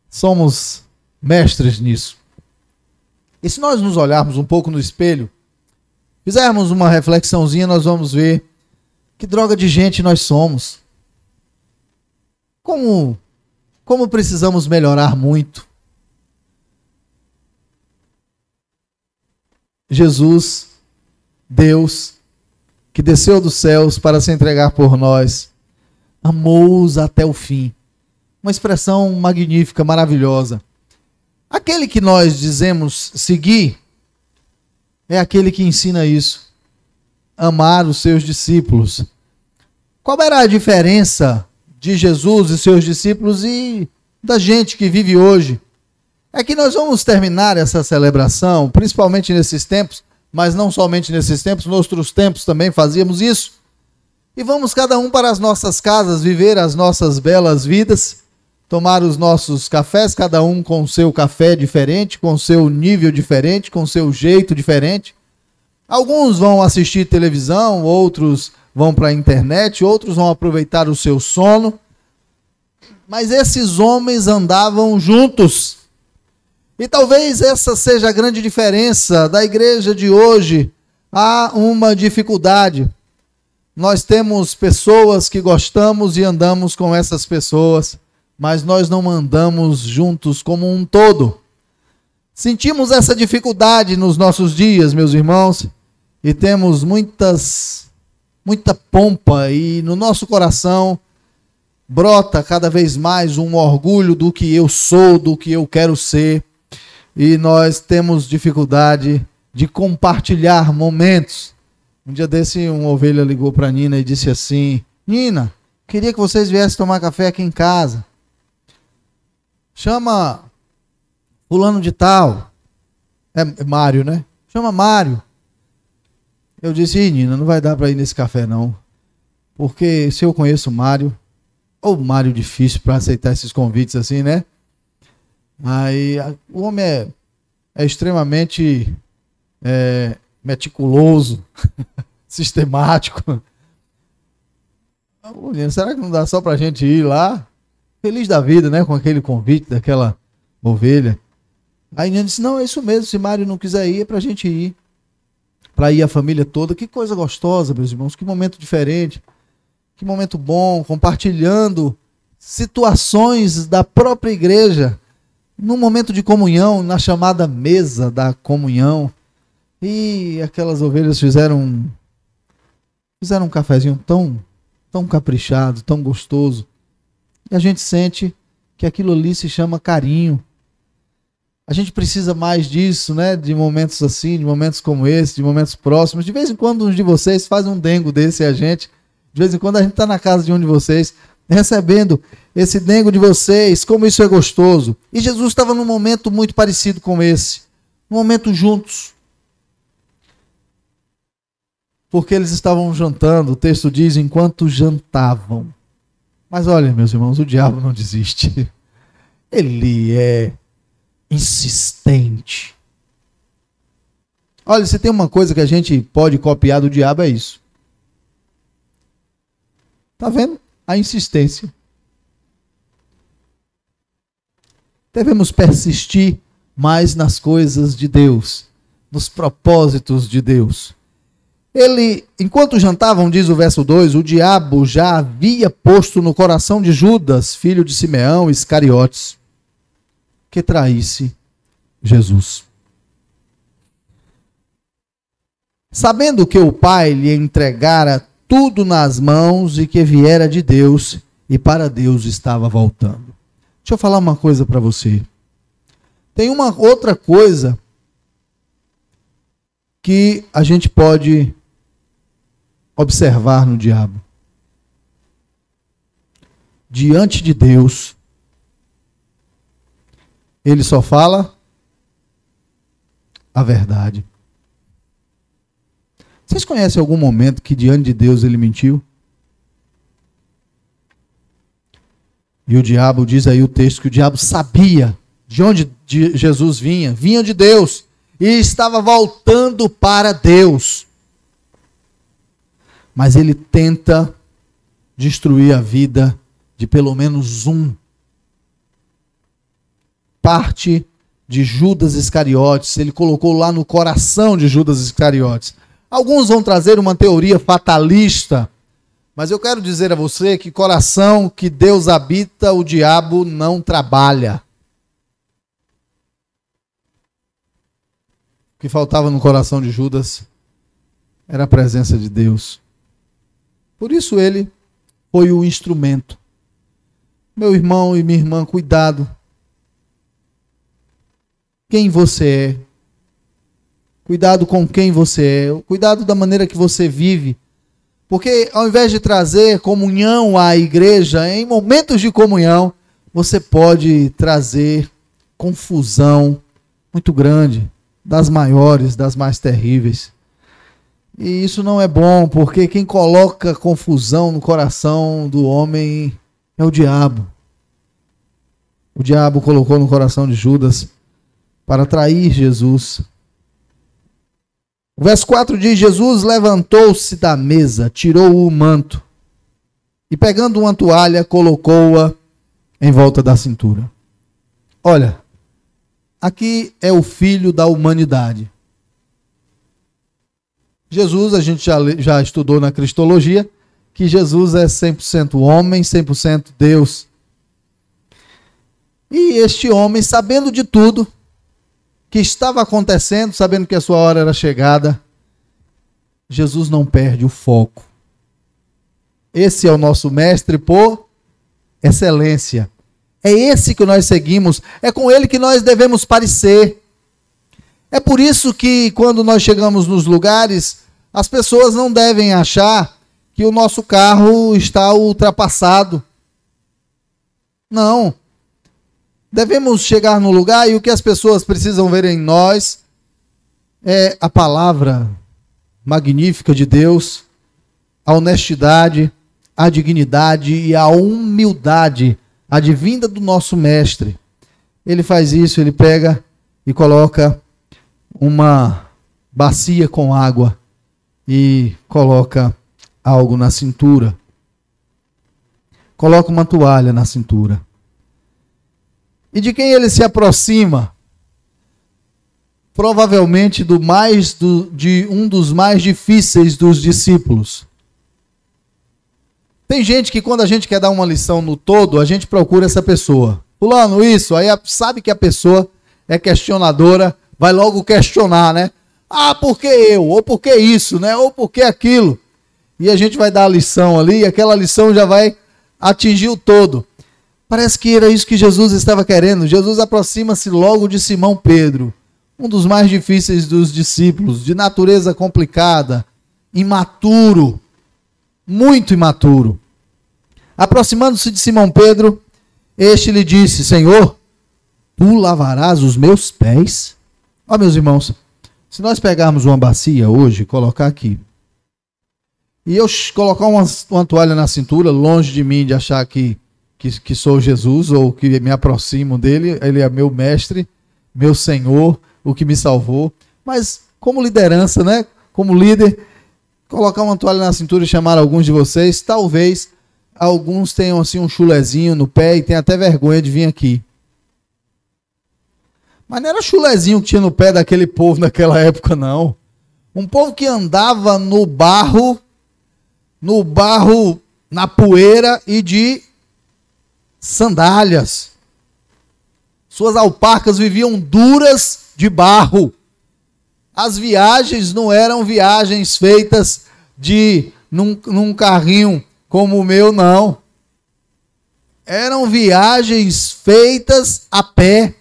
Somos mestres nisso. E se nós nos olharmos um pouco no espelho, fizermos uma reflexãozinha, nós vamos ver que droga de gente nós somos. Como precisamos melhorar muito. Jesus, Deus, que desceu dos céus para se entregar por nós, amou-os até o fim. Uma expressão magnífica, maravilhosa. Aquele que nós dizemos seguir é aquele que ensina isso. Amar os seus discípulos. Qual era a diferença de Jesus e seus discípulos e da gente que vive hoje? É que nós vamos terminar essa celebração, principalmente nesses tempos, mas não somente nesses tempos, nos outros tempos também fazíamos isso. E vamos cada um para as nossas casas, viver as nossas belas vidas, tomar os nossos cafés, cada um com o seu café diferente, com o seu nível diferente, com o seu jeito diferente. Alguns vão assistir televisão, outros vão para a internet, outros vão aproveitar o seu sono. Mas esses homens andavam juntos. E talvez essa seja a grande diferença da igreja de hoje. Há uma dificuldade. Nós temos pessoas que gostamos e andamos com essas pessoas, mas nós não andamos juntos como um todo. Sentimos essa dificuldade nos nossos dias, meus irmãos, e temos muita pompa, e no nosso coração brota cada vez mais um orgulho do que eu sou, do que eu quero ser, e nós temos dificuldade de compartilhar momentos. Um dia desse, uma ovelha ligou para Nina e disse assim: Nina, queria que vocês viessem tomar café aqui em casa. Chama fulano de tal. É Mário, né? Chama Mário. Eu disse: Nina, não vai dar para ir nesse café não. Porque se eu conheço o Mário, ou Mário difícil para aceitar esses convites assim, né? Aí o homem é extremamente meticuloso, sistemático. Será que não dá só pra gente ir lá? Feliz da vida, né? Com aquele convite daquela ovelha. Aí Nina disse: não, é isso mesmo, se Mário não quiser ir, é pra gente ir. Pra ir a família toda. Que coisa gostosa, meus irmãos, que momento diferente. Que momento bom, compartilhando situações da própria igreja, num momento de comunhão, na chamada mesa da comunhão. E aquelas ovelhas fizeram um cafezinho tão caprichado, tão gostoso. E a gente sente que aquilo ali se chama carinho. A gente precisa mais disso, né? De momentos assim, de momentos como esse, de momentos próximos. De vez em quando um de vocês faz um dengo desse a gente. De vez em quando a gente está na casa de um de vocês, recebendo esse dengo de vocês, como isso é gostoso. E Jesus estava num momento muito parecido com esse. Um momento juntos. Porque eles estavam jantando, o texto diz, enquanto jantavam. Mas olha, meus irmãos, o diabo não desiste. Ele é insistente. Olha, se tem uma coisa que a gente pode copiar do diabo, é isso. Tá vendo? A insistência. Devemos persistir mais nas coisas de Deus, nos propósitos de Deus. Enquanto jantavam, diz o verso 2, o diabo já havia posto no coração de Judas, filho de Simeão, Iscariotes, que traísse Jesus. Sabendo que o Pai lhe entregara tudo nas mãos e que viera de Deus e para Deus estava voltando. Deixa eu falar uma coisa para você. Tem uma outra coisa que a gente pode observar no diabo. Diante de Deus, ele só fala a verdade. Vocês conhecem algum momento que diante de Deus ele mentiu? E o diabo, diz aí o texto, que o diabo sabia de onde Jesus vinha de Deus, e estava voltando para Deus. Mas ele tenta destruir a vida de pelo menos um. Parte de Judas Iscariotes, ele colocou lá no coração de Judas Iscariotes. Alguns vão trazer uma teoria fatalista, mas eu quero dizer a você que coração que Deus habita, o diabo não trabalha. O que faltava no coração de Judas era a presença de Deus. Por isso ele foi o instrumento. Meu irmão e minha irmã, cuidado. Quem você é. Cuidado com quem você é. Cuidado da maneira que você vive. Porque ao invés de trazer comunhão à igreja, em momentos de comunhão, você pode trazer confusão muito grande, das maiores, das mais terríveis. E isso não é bom, porque quem coloca confusão no coração do homem é o diabo. O diabo colocou no coração de Judas para trair Jesus. O verso 4 diz: Jesus levantou-se da mesa, tirou o manto e, pegando uma toalha, colocou-a em volta da cintura. Olha, aqui é o filho da humanidade. Jesus, a gente já estudou na Cristologia, que Jesus é 100% homem, 100% Deus. E este homem, sabendo de tudo que estava acontecendo, sabendo que a sua hora era chegada, Jesus não perde o foco. Esse é o nosso mestre por excelência. É esse que nós seguimos, é com ele que nós devemos parecer. É por isso que quando nós chegamos nos lugares, as pessoas não devem achar que o nosso carro está ultrapassado. Não. Devemos chegar no lugar e o que as pessoas precisam ver em nós é a palavra magnífica de Deus, a honestidade, a dignidade e a humildade advinda do nosso mestre. Ele faz isso, ele pega e coloca uma bacia com água e coloca algo na cintura. Coloca uma toalha na cintura. E de quem ele se aproxima? Provavelmente de um dos mais difíceis dos discípulos. Tem gente que quando a gente quer dar uma lição no todo, a gente procura essa pessoa. Fulano, isso, aí sabe que a pessoa é questionadora, vai logo questionar, né? Ah, por que eu? Ou por que isso, né? Ou por que aquilo? E a gente vai dar a lição ali, e aquela lição já vai atingir o todo. Parece que era isso que Jesus estava querendo. Jesus aproxima-se logo de Simão Pedro, um dos mais difíceis dos discípulos, de natureza complicada, imaturo, muito imaturo. Aproximando-se de Simão Pedro, este lhe disse: Senhor, tu lavarás os meus pés? Ó, meus irmãos, se nós pegarmos uma bacia hoje, colocar aqui, e eu colocar uma toalha na cintura, longe de mim de achar que sou Jesus ou que me aproximo dele, ele é meu mestre, meu Senhor, o que me salvou, mas como liderança, né? Como líder, colocar uma toalha na cintura e chamar alguns de vocês, talvez alguns tenham assim um chulezinho no pé e tenham até vergonha de vir aqui. Mas não era chulezinho que tinha no pé daquele povo naquela época, não. Um povo que andava no barro, na poeira e de sandálias. Suas alparcas viviam duras de barro. As viagens não eram viagens feitas num carrinho como o meu, não. Eram viagens feitas a pé.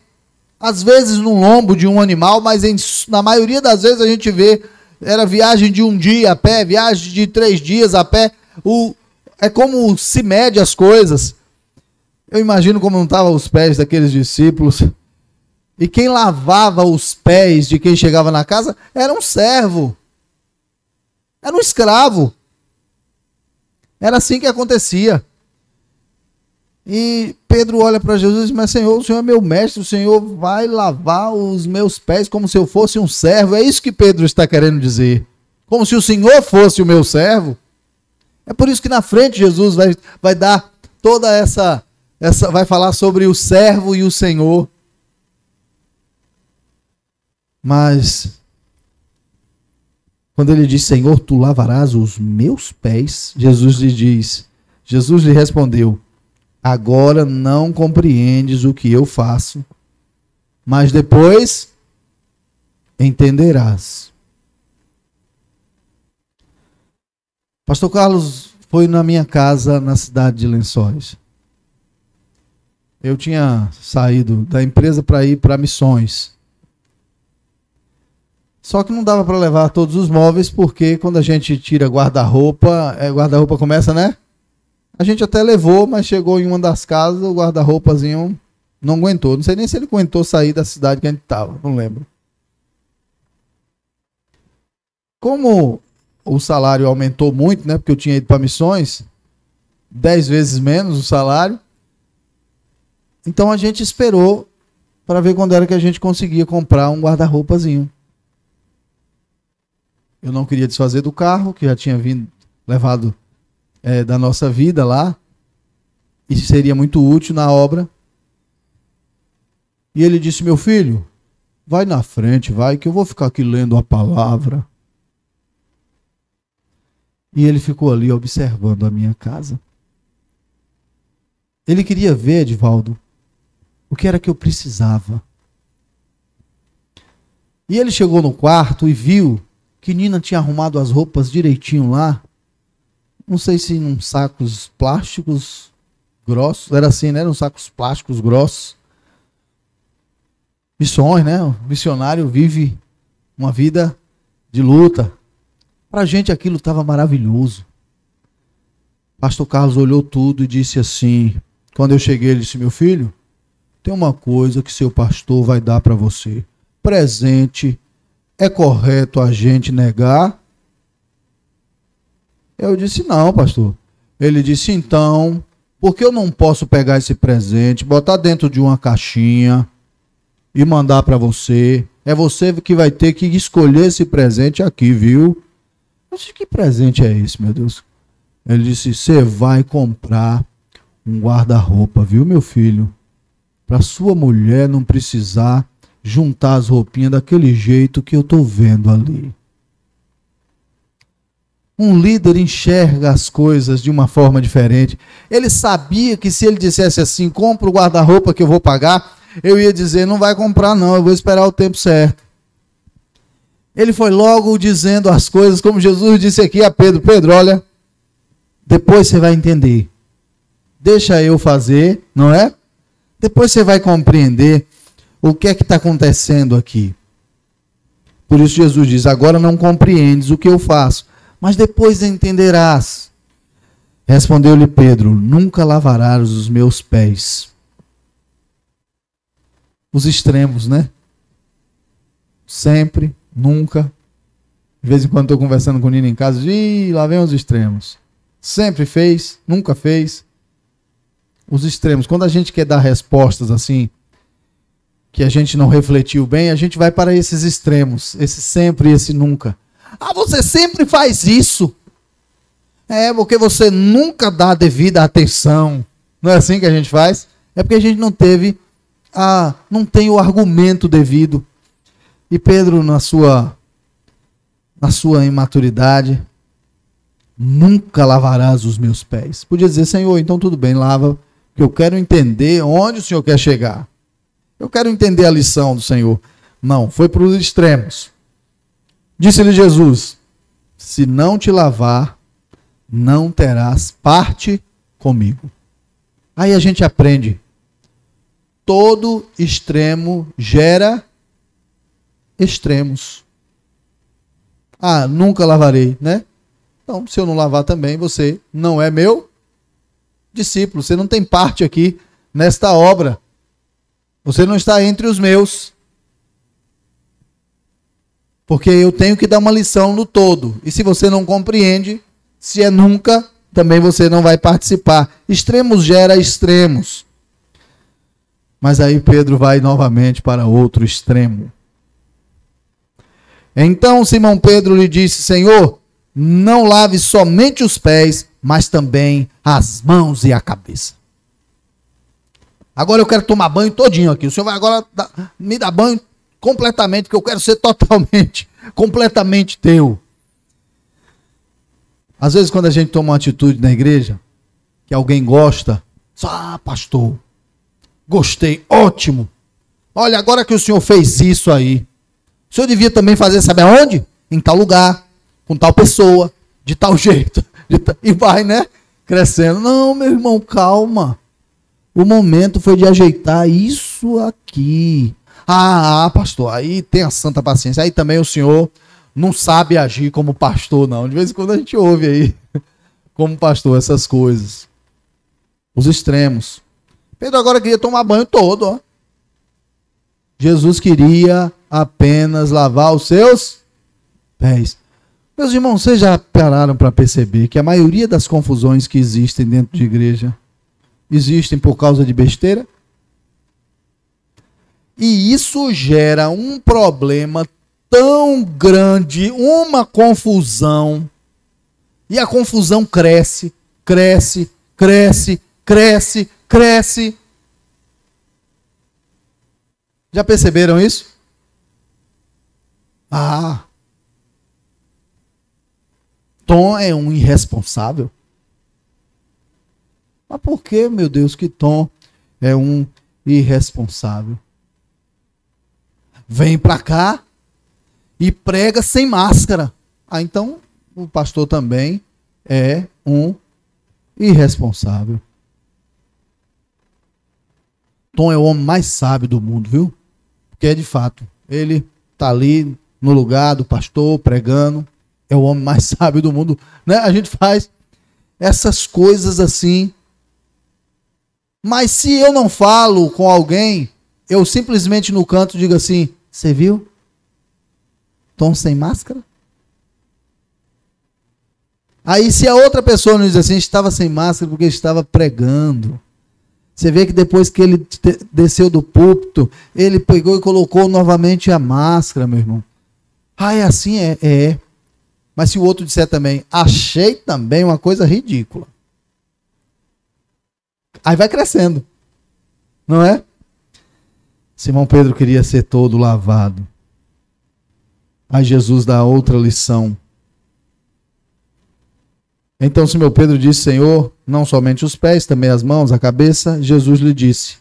Às vezes no lombo de um animal, mas na maioria das vezes a gente vê, era viagem de um dia a pé, viagem de 3 dias a pé. É como se mede as coisas. Eu imagino como não estavam os pés daqueles discípulos. E quem lavava os pés de quem chegava na casa era um servo. Era um escravo. Era assim que acontecia. E Pedro olha para Jesus e diz: mas Senhor, o Senhor é meu mestre, o Senhor vai lavar os meus pés como se eu fosse um servo. É isso que Pedro está querendo dizer. Como se o Senhor fosse o meu servo. É por isso que na frente Jesus vai dar toda essa vai falar sobre o servo e o Senhor. Mas quando ele diz, Senhor, tu lavarás os meus pés, Jesus lhe respondeu, agora não compreendes o que eu faço, mas depois entenderás. Pastor Carlos foi na minha casa na cidade de Lençóis. Eu tinha saído da empresa para ir para missões. Só que não dava para levar todos os móveis, porque quando a gente tira guarda-roupa, guarda-roupa começa, né? A gente até levou, mas chegou em uma das casas, o guarda-roupazinho não aguentou. Não sei nem se ele aguentou sair da cidade que a gente estava, não lembro. Como o salário aumentou muito, né? Porque eu tinha ido para missões, 10 vezes menos o salário. Então a gente esperou para ver quando era que a gente conseguia comprar um guarda-roupazinho. Eu não queria desfazer do carro, que já tinha levado da nossa vida lá. E seria muito útil na obra. E ele disse, meu filho, vai na frente, vai, que eu vou ficar aqui lendo a palavra. E ele ficou ali observando a minha casa. Ele queria ver, Edivaldo, o que era que eu precisava. E ele chegou no quarto e viu que Nina tinha arrumado as roupas direitinho lá. Não sei se em uns sacos plásticos grossos. Era assim, né? Eram sacos plásticos grossos. Missões, né? O missionário vive uma vida de luta. Para a gente aquilo estava maravilhoso. Pastor Carlos olhou tudo e disse assim, quando eu cheguei, ele disse, meu filho, tem uma coisa que seu pastor vai dar para você. Presente. É correto a gente negar? Eu disse, não, pastor. Ele disse, então, por que eu não posso pegar esse presente, botar dentro de uma caixinha e mandar para você? É você que vai ter que escolher esse presente aqui, viu? Eu disse, que presente é esse, meu Deus? Ele disse, você vai comprar um guarda-roupa, viu, meu filho? Para sua mulher não precisar juntar as roupinhas daquele jeito que eu estou vendo ali. Um líder enxerga as coisas de uma forma diferente. Ele sabia que se ele dissesse assim, compra o guarda-roupa que eu vou pagar, eu ia dizer, não vai comprar não, eu vou esperar o tempo certo. Ele foi logo dizendo as coisas, como Jesus disse aqui a Pedro, Pedro, olha, depois você vai entender. Deixa eu fazer, não é? Depois você vai compreender o que é que está acontecendo aqui. Por isso Jesus diz, agora não compreendes o que eu faço, mas depois entenderás. Respondeu-lhe Pedro, nunca lavarás os meus pés. Os extremos, né? Sempre, nunca. De vez em quando estou conversando com o Nino em casa, lá vem os extremos. Sempre fez, nunca fez. Os extremos. Quando a gente quer dar respostas assim, que a gente não refletiu bem, a gente vai para esses extremos. Esse sempre e esse nunca. Ah, você sempre faz isso. É porque você nunca dá a devida atenção. Não é assim que a gente faz? É porque a gente não tem o argumento devido. E Pedro, na sua imaturidade, nunca lavarás os meus pés. Podia dizer, Senhor, então tudo bem, lava, porque eu quero entender onde o Senhor quer chegar. Eu quero entender a lição do Senhor. Não, foi para os extremos. Disse-lhe Jesus, se não te lavar, não terás parte comigo. Aí a gente aprende. Todo extremo gera extremos. Ah, nunca lavarei, né? Então, se eu não lavar também, você não é meu discípulo. Você não tem parte aqui nesta obra. Você não está entre os meus. Porque eu tenho que dar uma lição no todo. E se você não compreende, se é nunca, também você não vai participar. Extremos gera extremos. Mas aí Pedro vai novamente para outro extremo. Então Simão Pedro lhe disse, Senhor, não lave somente os pés, mas também as mãos e a cabeça. Agora eu quero tomar banho todinho aqui. O senhor vai agora me dar banho completamente, que eu quero ser totalmente, completamente teu. Às vezes quando a gente toma uma atitude na igreja, que alguém gosta, pastor, gostei, ótimo. Olha, agora que o senhor fez isso aí, o senhor devia também fazer, sabe aonde? Em tal lugar, com tal pessoa, de tal jeito. E vai, né? Crescendo. Não, meu irmão, calma. O momento foi de ajeitar isso aqui. Pastor, aí tem a santa paciência. Aí também o senhor não sabe agir como pastor, não. De vez em quando a gente ouve aí, como pastor, essas coisas. Os extremos. Pedro agora queria tomar banho todo, ó. Jesus queria apenas lavar os seus pés. Meus irmãos, vocês já pararam para perceber que a maioria das confusões que existem dentro de igreja existem por causa de besteira? E isso gera um problema tão grande, uma confusão. E a confusão cresce, cresce, cresce, cresce, cresce. Já perceberam isso? Tom é um irresponsável. Mas por que, meu Deus, que Tom é um irresponsável? Vem pra cá e prega sem máscara. Então o pastor também é um irresponsável. Tom é o homem mais sábio do mundo, viu? Porque é de fato, ele tá ali no lugar do pastor pregando, é o homem mais sábio do mundo, né? A gente faz essas coisas assim. Mas se eu não falo com alguém, eu simplesmente no canto digo assim: você viu? Tom sem máscara? Aí se a outra pessoa não diz assim, estava sem máscara porque estava pregando. Você vê que depois que ele desceu do púlpito, ele pegou e colocou novamente a máscara, meu irmão. É assim? É. Mas se o outro disser também, achei também uma coisa ridícula. Aí vai crescendo. Não é? Simão Pedro queria ser todo lavado. Aí Jesus dá outra lição. Então Simão Pedro disse: Senhor, não somente os pés, também as mãos, a cabeça. Jesus lhe disse: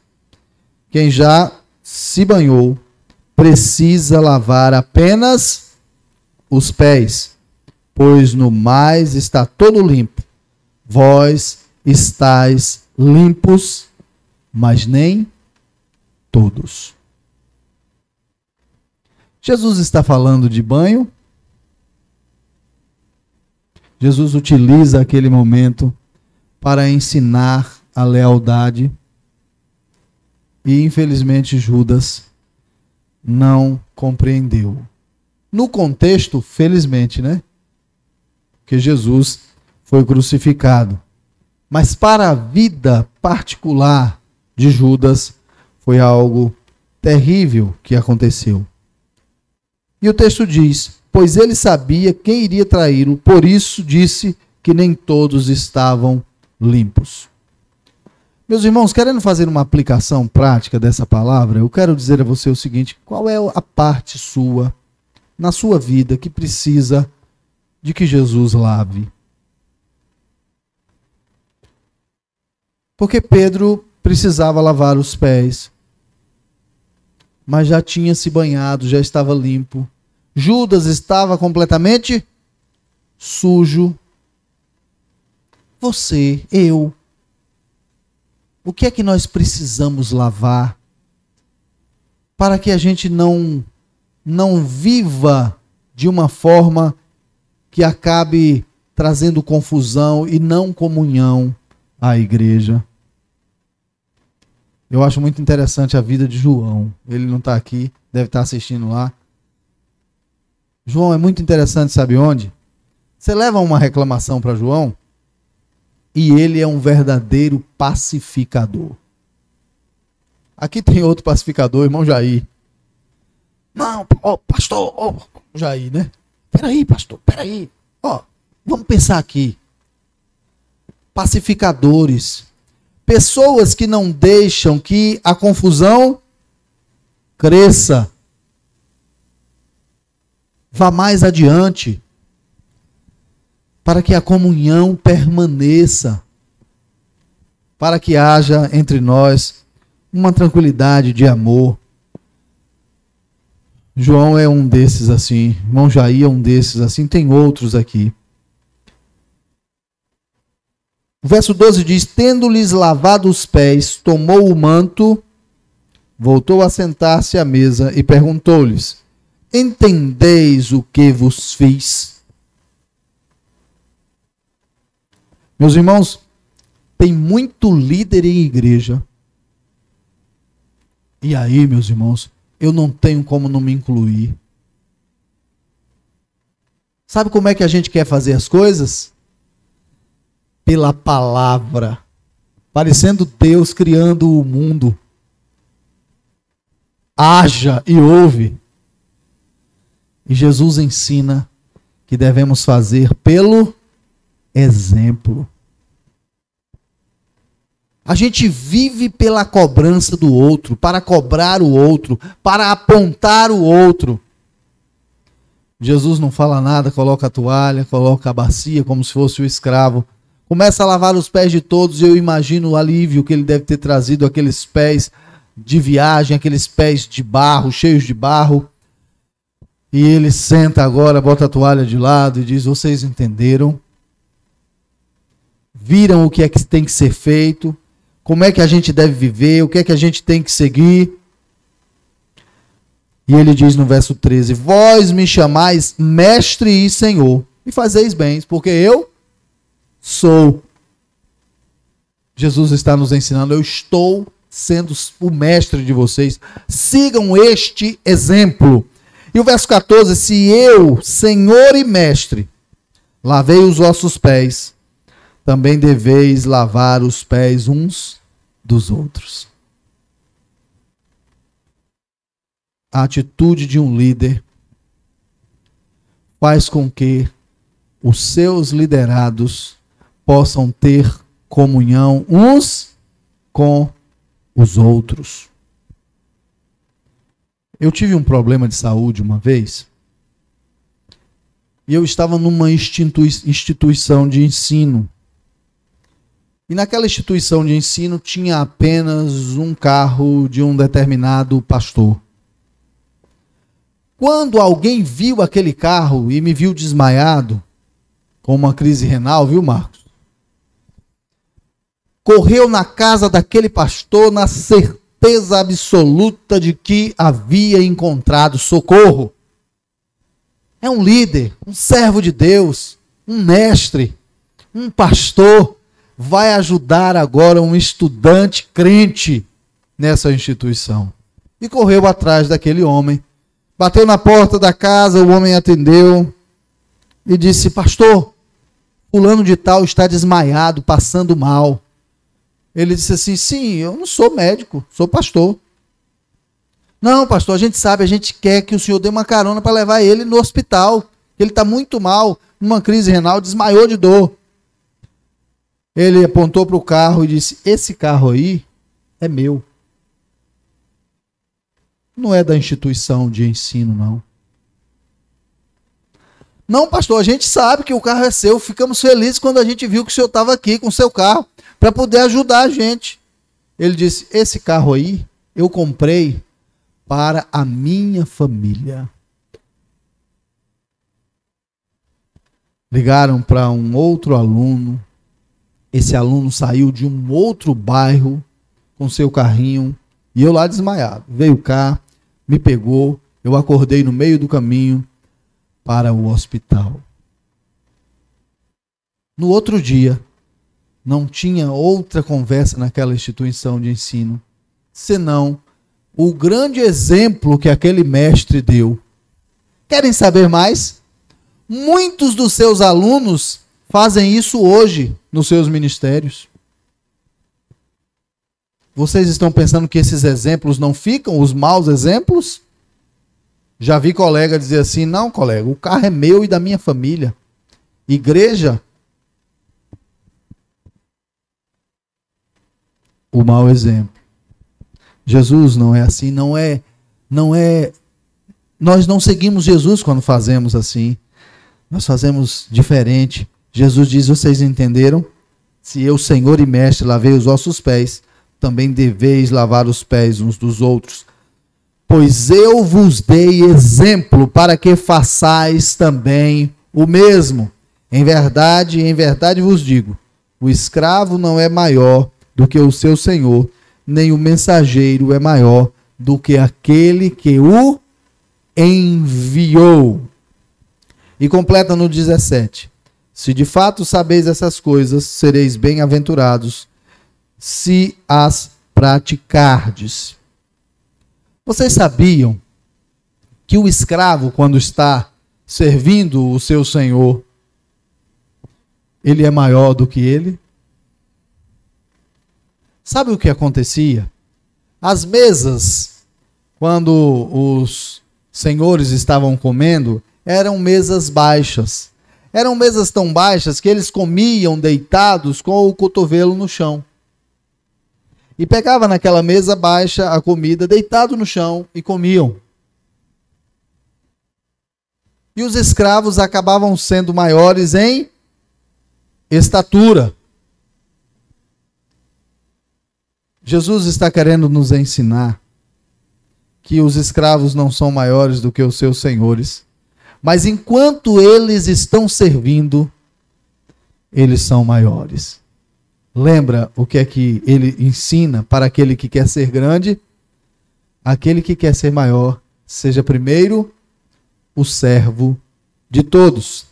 quem já se banhou precisa lavar apenas os pés, pois no mais está todo limpo. Vós estáis limpos, mas nem todos. Jesus está falando de banho. Jesus utiliza aquele momento para ensinar a lealdade. E infelizmente Judas não compreendeu. No contexto, felizmente, né? Que Jesus foi crucificado. Mas para a vida particular de Judas foi algo terrível que aconteceu. E o texto diz: pois ele sabia quem iria traí-lo, por isso disse que nem todos estavam limpos. Meus irmãos, querendo fazer uma aplicação prática dessa palavra, eu quero dizer a você o seguinte: qual é a parte sua, na sua vida, que precisa de que Jesus lave? Porque Pedro precisava lavar os pés, mas já tinha se banhado, já estava limpo. Judas estava completamente sujo. Você, eu. O que é que nós precisamos lavar para que a gente não viva de uma forma que acabe trazendo confusão e não comunhão à igreja? Eu acho muito interessante a vida de João. Ele não está aqui, deve estar assistindo lá. João é muito interessante, sabe onde? Você leva uma reclamação para João e ele é um verdadeiro pacificador. Aqui tem outro pacificador, irmão Jair. Não, pastor, Jair, né? Peraí, pastor, peraí. Vamos pensar aqui. Pacificadores. Pessoas que não deixam que a confusão cresça. Vá mais adiante, para que a comunhão permaneça, para que haja entre nós uma tranquilidade de amor. João é um desses assim, irmão Jair é um desses assim, tem outros aqui. O verso 12 diz: tendo-lhes lavado os pés, tomou o manto, voltou a sentar-se à mesa e perguntou-lhes: entendeis o que vos fiz? Meus irmãos, tem muito líder em igreja. E aí, meus irmãos, eu não tenho como não me incluir. Sabe como é que a gente quer fazer as coisas? Pela palavra. Parecendo Deus criando o mundo. Haja e ouve. E Jesus ensina que devemos fazer pelo exemplo. A gente vive pela cobrança do outro, para cobrar o outro, para apontar o outro. Jesus não fala nada, coloca a toalha, coloca a bacia como se fosse o escravo. Começa a lavar os pés de todos e eu imagino o alívio que ele deve ter trazido, aqueles pés de viagem, aqueles pés de barro, cheios de barro. E ele senta agora, bota a toalha de lado e diz: vocês entenderam? Viram o que é que tem que ser feito? Como é que a gente deve viver? O que é que a gente tem que seguir? E ele diz no verso 13: vós me chamais mestre e senhor, e fazeis bem, porque eu sou. Jesus está nos ensinando: eu estou sendo o mestre de vocês. Sigam este exemplo. E o verso 14: se eu, senhor e mestre, lavei os vossos pés, também deveis lavar os pés uns dos outros. A atitude de um líder faz com que os seus liderados possam ter comunhão uns com os outros. Eu tive um problema de saúde uma vez e eu estava numa instituição de ensino. E naquela instituição de ensino tinha apenas um carro de um determinado pastor. Quando alguém viu aquele carro e me viu desmaiado, com uma crise renal, viu, Marcos? Correu na casa daquele pastor na certeza absoluta de que havia encontrado socorro. É um líder, um servo de Deus, um mestre, um pastor. Vai ajudar agora um estudante crente nessa instituição. E correu atrás daquele homem. Bateu na porta da casa, o homem atendeu e disse: pastor, fulano de tal está desmaiado, passando mal. Ele disse assim: sim, eu não sou médico, sou pastor. Não, pastor, a gente sabe, a gente quer que o senhor dê uma carona para levar ele no hospital. Ele está muito mal, numa crise renal, desmaiou de dor. Ele apontou para o carro e disse: esse carro aí é meu. Não é da instituição de ensino, não. Não, pastor, a gente sabe que o carro é seu. Ficamos felizes quando a gente viu que o senhor estava aqui com o seu carro para poder ajudar a gente. Ele disse: esse carro aí eu comprei para a minha família. Ligaram para um outro aluno. Esse aluno saiu de um outro bairro com seu carrinho e eu lá desmaiado. Veio cá, me pegou, eu acordei no meio do caminho para o hospital. No outro dia, não tinha outra conversa naquela instituição de ensino, senão o grande exemplo que aquele mestre deu. Querem saber mais? Muitos dos seus alunos fazem isso hoje nos seus ministérios. Vocês estão pensando que esses exemplos não ficam, os maus exemplos? Já vi colega dizer assim: não, colega, o carro é meu e da minha família. Igreja, o mau exemplo. Jesus não é assim, não é nós não seguimos Jesus quando fazemos assim. Nós fazemos diferente. Jesus diz, vocês entenderam? Se eu, Senhor e Mestre, lavei os vossos pés, também deveis lavar os pés uns dos outros. Pois eu vos dei exemplo para que façais também o mesmo. Em verdade vos digo, o escravo não é maior do que o seu senhor, nem o mensageiro é maior do que aquele que o enviou. E completa no 17. Se de fato sabeis essas coisas, sereis bem-aventurados se as praticardes. Vocês sabiam que o escravo, quando está servindo o seu senhor, ele é maior do que ele? Sabe o que acontecia? As mesas, quando os senhores estavam comendo, eram mesas baixas. Eram mesas tão baixas que eles comiam deitados com o cotovelo no chão. E pegava naquela mesa baixa a comida deitado no chão e comiam. E os escravos acabavam sendo maiores em estatura. Jesus está querendo nos ensinar que os escravos não são maiores do que os seus senhores, mas enquanto eles estão servindo, eles são maiores. Lembra o que é que ele ensina para aquele que quer ser grande? Aquele que quer ser maior, seja primeiro o servo de todos.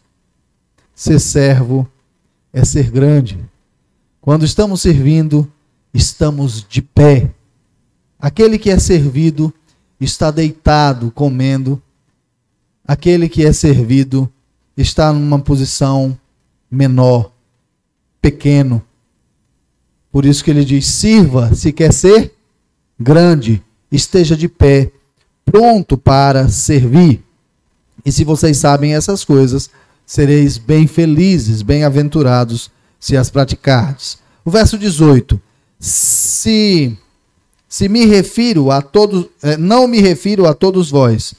Ser servo é ser grande. Quando estamos servindo, estamos de pé. Aquele que é servido está deitado, comendo. Aquele que é servido está numa posição menor, pequeno. Por isso que ele diz, sirva se quer ser grande, esteja de pé, pronto para servir. E se vocês sabem essas coisas, sereis bem felizes, bem-aventurados, se as praticardes. O verso 18, se me refiro a todos, não me refiro a todos vós,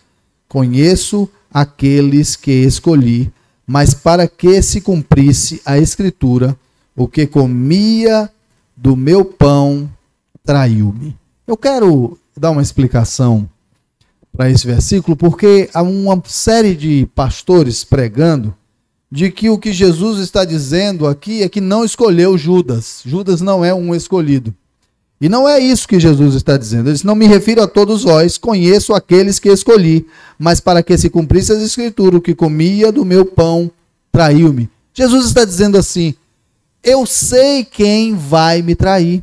conheço aqueles que escolhi, mas para que se cumprisse a escritura, o que comia do meu pão traiu-me. Eu quero dar uma explicação para esse versículo, porque há uma série de pastores pregando de que o que Jesus está dizendo aqui é que não escolheu Judas. Judas não é um escolhido. E não é isso que Jesus está dizendo. Ele diz, não me refiro a todos vós, conheço aqueles que escolhi, mas para que se cumprisse as escrituras, o que comia do meu pão traiu-me. Jesus está dizendo assim, eu sei quem vai me trair.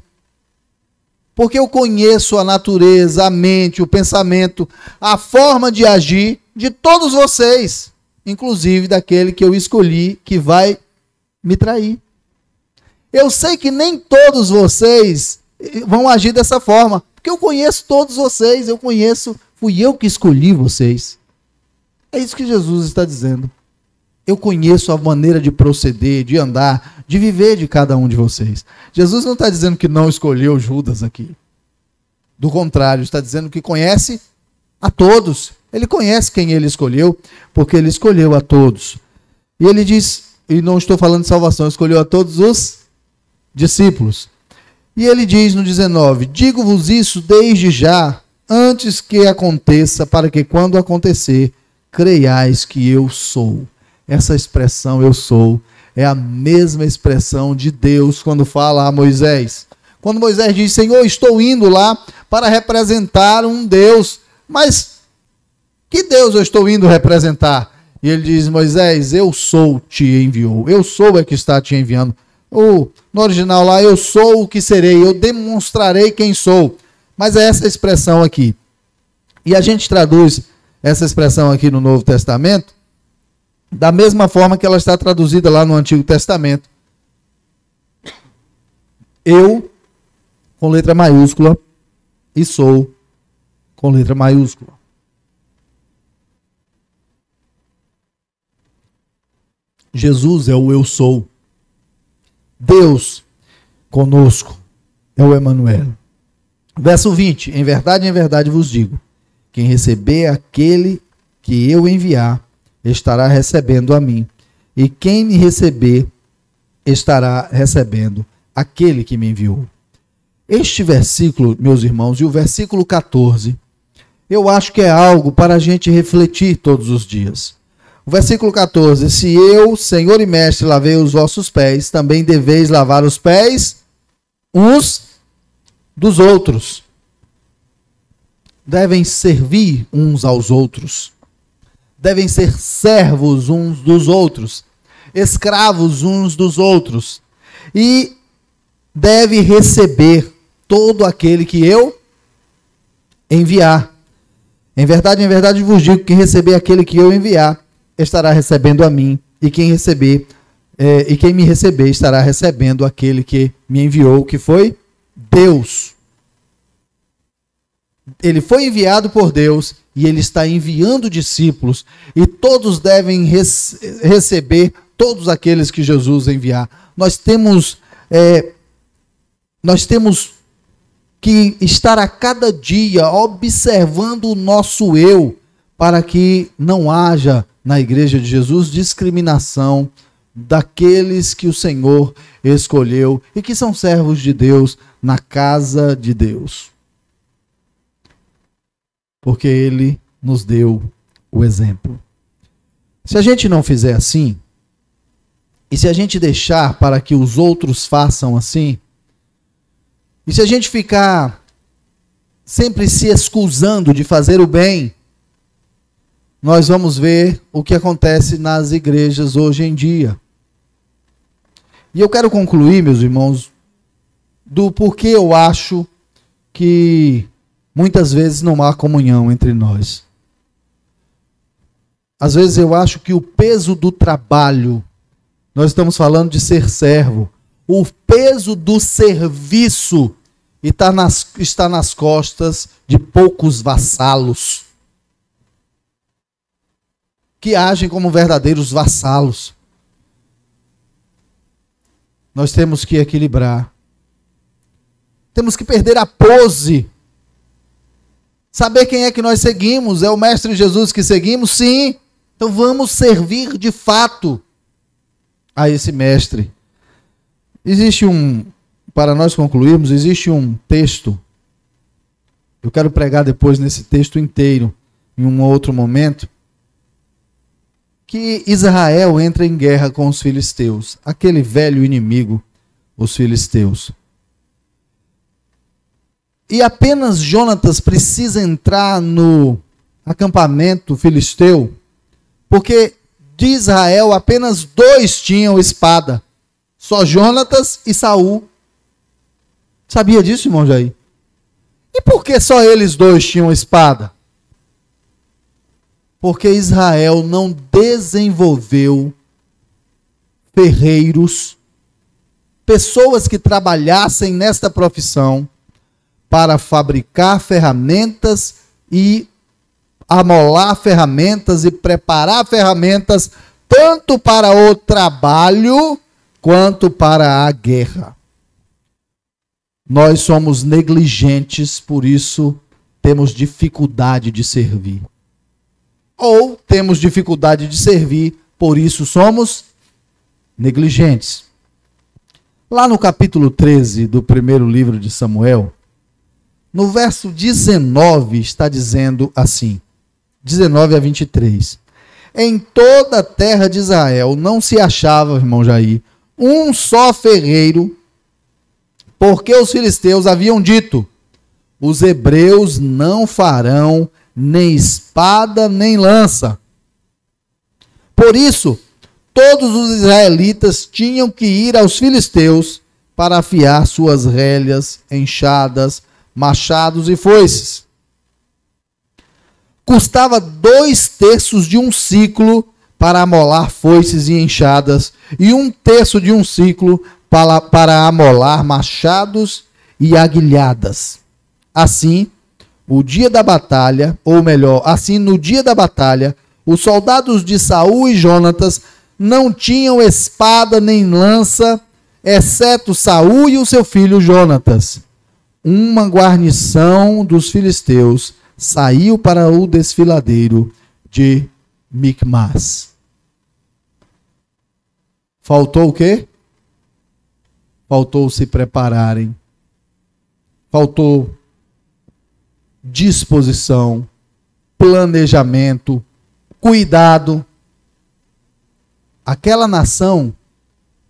Porque eu conheço a natureza, a mente, o pensamento, a forma de agir de todos vocês, inclusive daquele que eu escolhi que vai me trair. Eu sei que nem todos vocês vão agir dessa forma, porque eu conheço todos vocês, fui eu que escolhi vocês. É isso que Jesus está dizendo. Eu conheço a maneira de proceder, de andar, de viver de cada um de vocês. Jesus não está dizendo que não escolheu Judas aqui. Do contrário, está dizendo que conhece a todos. Ele conhece quem ele escolheu, porque ele escolheu a todos. E ele diz, e não estou falando de salvação, escolheu a todos os discípulos. E ele diz no 19, digo-vos isso desde já, antes que aconteça, para que quando acontecer, creiais que eu sou. Essa expressão, eu sou, é a mesma expressão de Deus quando fala a Moisés. Quando Moisés diz, Senhor, estou indo lá para representar um Deus, mas que Deus eu estou indo representar? E ele diz, Moisés, eu sou te enviou, eu sou é que está te enviando. No original lá, eu sou o que serei, eu demonstrarei quem sou. Mas é essa expressão aqui. E a gente traduz essa expressão aqui no Novo Testamento da mesma forma que ela está traduzida lá no Antigo Testamento. Eu, com letra maiúscula, e sou, com letra maiúscula. Jesus é o eu sou. Deus conosco é o Emanuel. Verso 20. Em verdade vos digo, quem receber aquele que eu enviar estará recebendo a mim, e quem me receber estará recebendo aquele que me enviou. Este versículo, meus irmãos, e o versículo 14, eu acho que é algo para a gente refletir todos os dias. O versículo 14: se eu, Senhor e Mestre, lavei os vossos pés, também deveis lavar os pés uns dos outros. Devem servir uns aos outros. Devem ser servos uns dos outros, escravos uns dos outros. E deve receber todo aquele que eu enviar. Em verdade vos digo que receber aquele que eu enviar, estará recebendo a mim, e quem me receber estará recebendo aquele que me enviou, que foi Deus. Ele foi enviado por Deus e ele está enviando discípulos, e todos devem receber todos aqueles que Jesus enviar. Nós temos que estar a cada dia observando o nosso eu, para que não haja na Igreja de Jesus discriminação daqueles que o Senhor escolheu e que são servos de Deus na casa de Deus. Porque Ele nos deu o exemplo. Se a gente não fizer assim, e se a gente deixar para que os outros façam assim, e se a gente ficar sempre se excusando de fazer o bem, nós vamos ver o que acontece nas igrejas hoje em dia. E eu quero concluir, meus irmãos, do porquê eu acho que muitas vezes não há comunhão entre nós. Às vezes eu acho que o peso do trabalho, nós estamos falando de ser servo, o peso do serviço está nas costas de poucos vassalos, que agem como verdadeiros vassalos. Nós temos que equilibrar. Temos que perder a pose. Saber quem é que nós seguimos. É o Mestre Jesus que seguimos? Sim. Então vamos servir de fato a esse Mestre. Para nós concluirmos, existe um texto. Eu quero pregar depois nesse texto inteiro, em um outro momento, que Israel entra em guerra com os filisteus, aquele velho inimigo, os filisteus. E apenas Jonatas precisa entrar no acampamento filisteu, porque de Israel apenas 2 tinham espada, só Jonatas e Saul. Sabia disso, irmão Jair? E por que só eles 2 tinham espada? Porque Israel não desenvolveu ferreiros, pessoas que trabalhassem nesta profissão para fabricar ferramentas e amolar ferramentas e preparar ferramentas tanto para o trabalho quanto para a guerra. Nós somos negligentes, por isso temos dificuldade de servir. Ou temos dificuldade de servir, por isso somos negligentes. Lá no capítulo 13 do primeiro livro de Samuel, no verso 19 está dizendo assim, 19 a 23. Em toda a terra de Israel não se achava, irmão Jair, um só ferreiro, porque os filisteus haviam dito: os hebreus não farão nem espada nem lança. Por isso, todos os israelitas tinham que ir aos filisteus para afiar suas relhas, enxadas, machados e foices. Custava 2/3 de um ciclo para amolar foices e enxadas, e 1/3 de um ciclo para amolar machados e aguilhadas. Assim, no dia da batalha, os soldados de Saul e Jonatas não tinham espada nem lança, exceto Saul e o seu filho Jonatas. Uma guarnição dos filisteus saiu para o desfiladeiro de Micmas. Faltou o quê? Faltou se prepararem. Faltou disposição, planejamento, cuidado. Aquela nação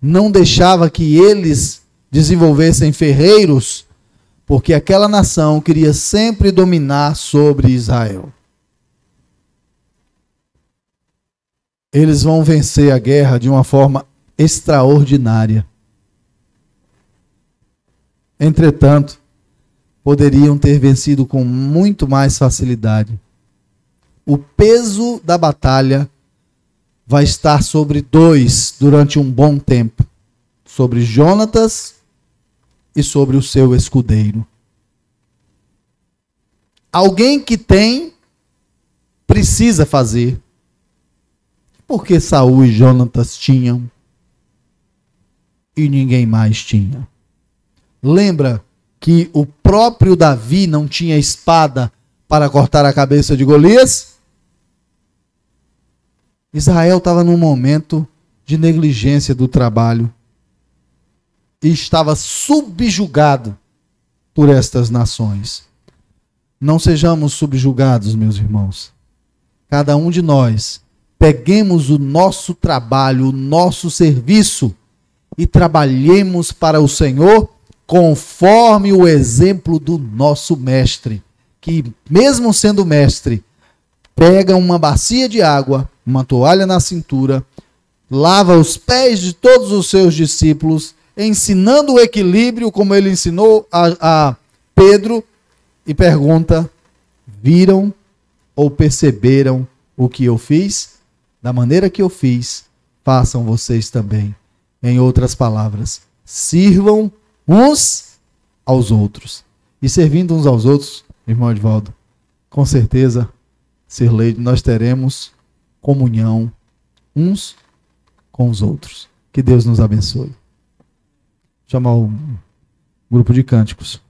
não deixava que eles desenvolvessem ferreiros, porque aquela nação queria sempre dominar sobre Israel. Eles vão vencer a guerra de uma forma extraordinária. Entretanto, poderiam ter vencido com muito mais facilidade. O peso da batalha vai estar sobre dois durante um bom tempo. Sobre Jonatas e sobre o seu escudeiro. Alguém que tem, precisa fazer. Porque Saul e Jonatas tinham e ninguém mais tinha. Lembra que o próprio Davi não tinha espada para cortar a cabeça de Golias? Israel estava num momento de negligência do trabalho e estava subjugado por estas nações. Não sejamos subjugados, meus irmãos. Cada um de nós, peguemos o nosso trabalho, o nosso serviço e trabalhemos para o Senhor conforme o exemplo do nosso mestre, que mesmo sendo mestre, pega uma bacia de água, uma toalha na cintura, lava os pés de todos os seus discípulos, ensinando o equilíbrio, como ele ensinou a Pedro, e pergunta: viram ou perceberam o que eu fiz? Da maneira que eu fiz, façam vocês também. Em outras palavras, sirvam uns aos outros. E servindo uns aos outros, irmão Edvaldo, com certeza, Sirleide, nós teremos comunhão uns com os outros. Que Deus nos abençoe. Chamar o grupo de cânticos.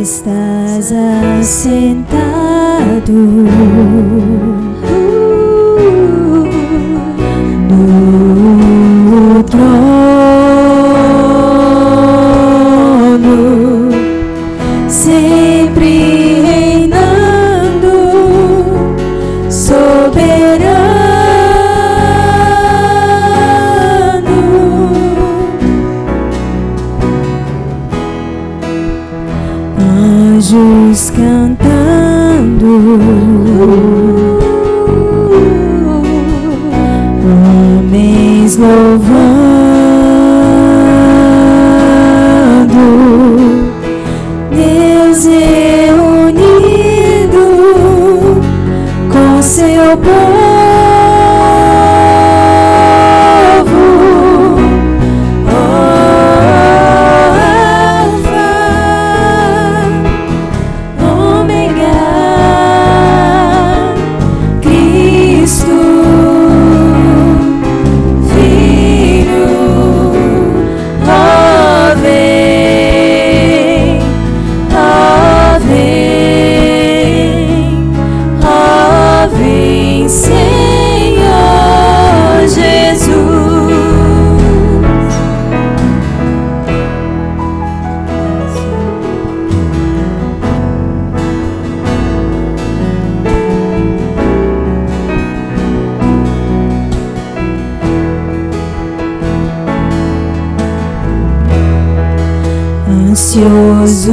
Estás assentado no trono, sempre reinando, soberano. Anjos cantando, homens louvando, Deus reunido com seu povo. Oh, ansioso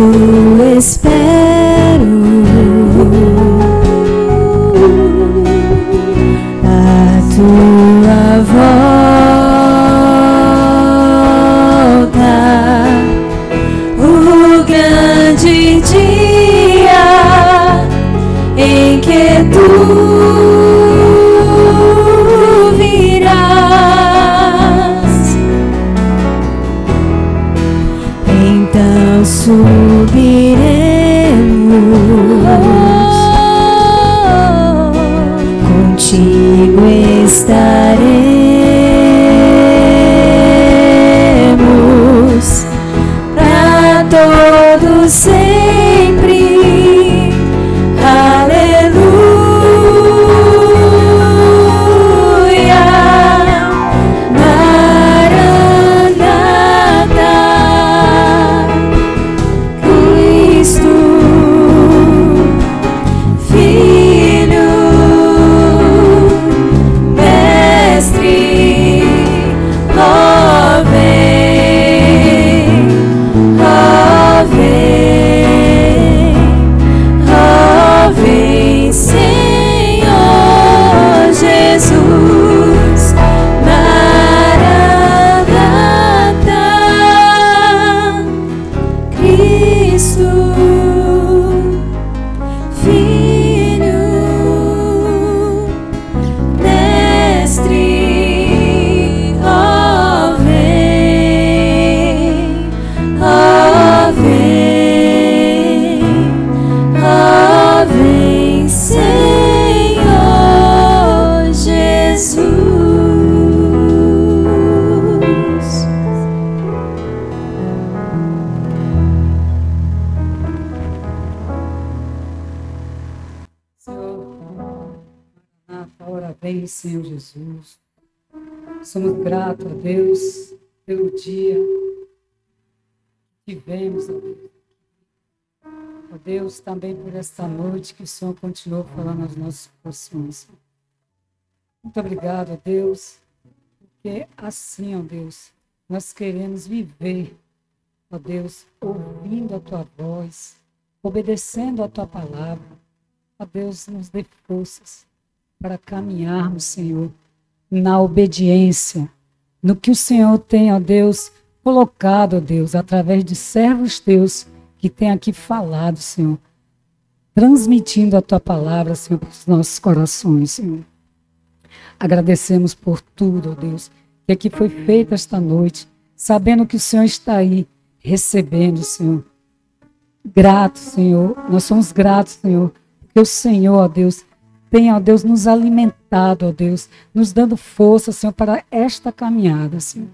espero a tua volta, o grande dia em que tu subiremos, contigo estaremos para todo sempre. Aleluia, Maranata, Cristo, Filho, Mestre, ó vem, ó vem, ó vem, Senhor Jesus, Maranata, Cristo, Filho, Mestre, ó vem, ó vem, ó vem, Senhor Jesus. Senhor, ora bem, Senhor Jesus. Somos gratos a Deus pelo dia que vivemos, ó Deus. Ó Deus, também por esta noite que o Senhor continuou falando aos nossos corações. Muito obrigado, ó Deus, porque assim, ó Deus, nós queremos viver, ó Deus, ouvindo a Tua voz, obedecendo a Tua palavra. Ó Deus, nos dê forças para caminharmos, Senhor, na obediência, no que o Senhor tem, ó Deus, colocado, ó Deus, através de servos Teus que tem aqui falado, Senhor, transmitindo a Tua palavra, Senhor, para os nossos corações, Senhor. Agradecemos por tudo, ó Deus, que aqui foi feito esta noite, sabendo que o Senhor está aí, recebendo, Senhor. Gratos, Senhor, nós somos gratos, Senhor, porque o Senhor, ó Deus, tem, ó Deus, nos alimentado, ó Deus, nos dando força, Senhor, para esta caminhada, Senhor.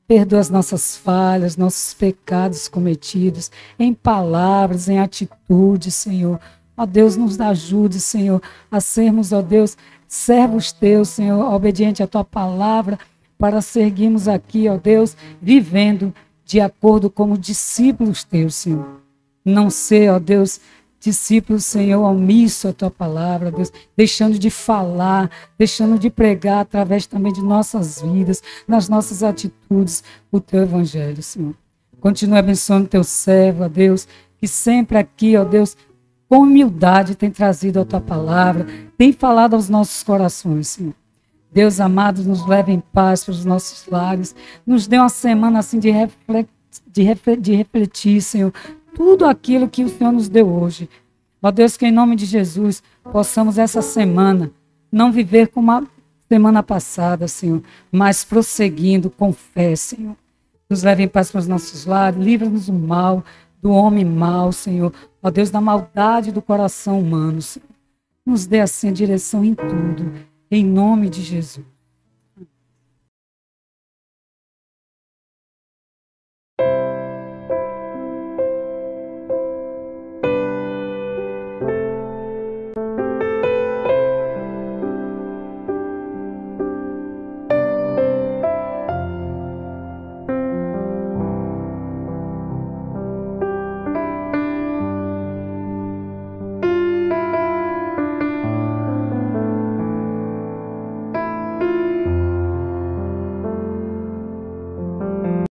Perdoa as nossas falhas, nossos pecados cometidos, em palavras, em atitudes, Senhor. Ó Deus, nos ajude, Senhor, a sermos, ó Deus, servos Teus, Senhor, obediente à Tua palavra, para seguirmos aqui, ó Deus, vivendo de acordo como discípulos Teus, Senhor. Não ser, ó Deus, discípulos, Senhor, omisso à Tua palavra, Deus, deixando de falar, deixando de pregar através também de nossas vidas, nas nossas atitudes, o Teu Evangelho, Senhor. Continue abençoando Teu servo, ó Deus, que sempre aqui, ó Deus, com humildade tem trazido a Tua palavra, tem falado aos nossos corações, Senhor. Deus amado, nos leve em paz para os nossos lares, nos dê uma semana assim de refletir, Senhor, tudo aquilo que o Senhor nos deu hoje. Ó Deus, que em nome de Jesus possamos essa semana não viver como a semana passada, Senhor, mas prosseguindo com fé, Senhor. Nos leve em paz para os nossos lares, livra-nos do mal, do homem mau, Senhor. Ó Deus, da maldade do coração humano, Senhor. Nos dê assim a direção em tudo, em nome de Jesus.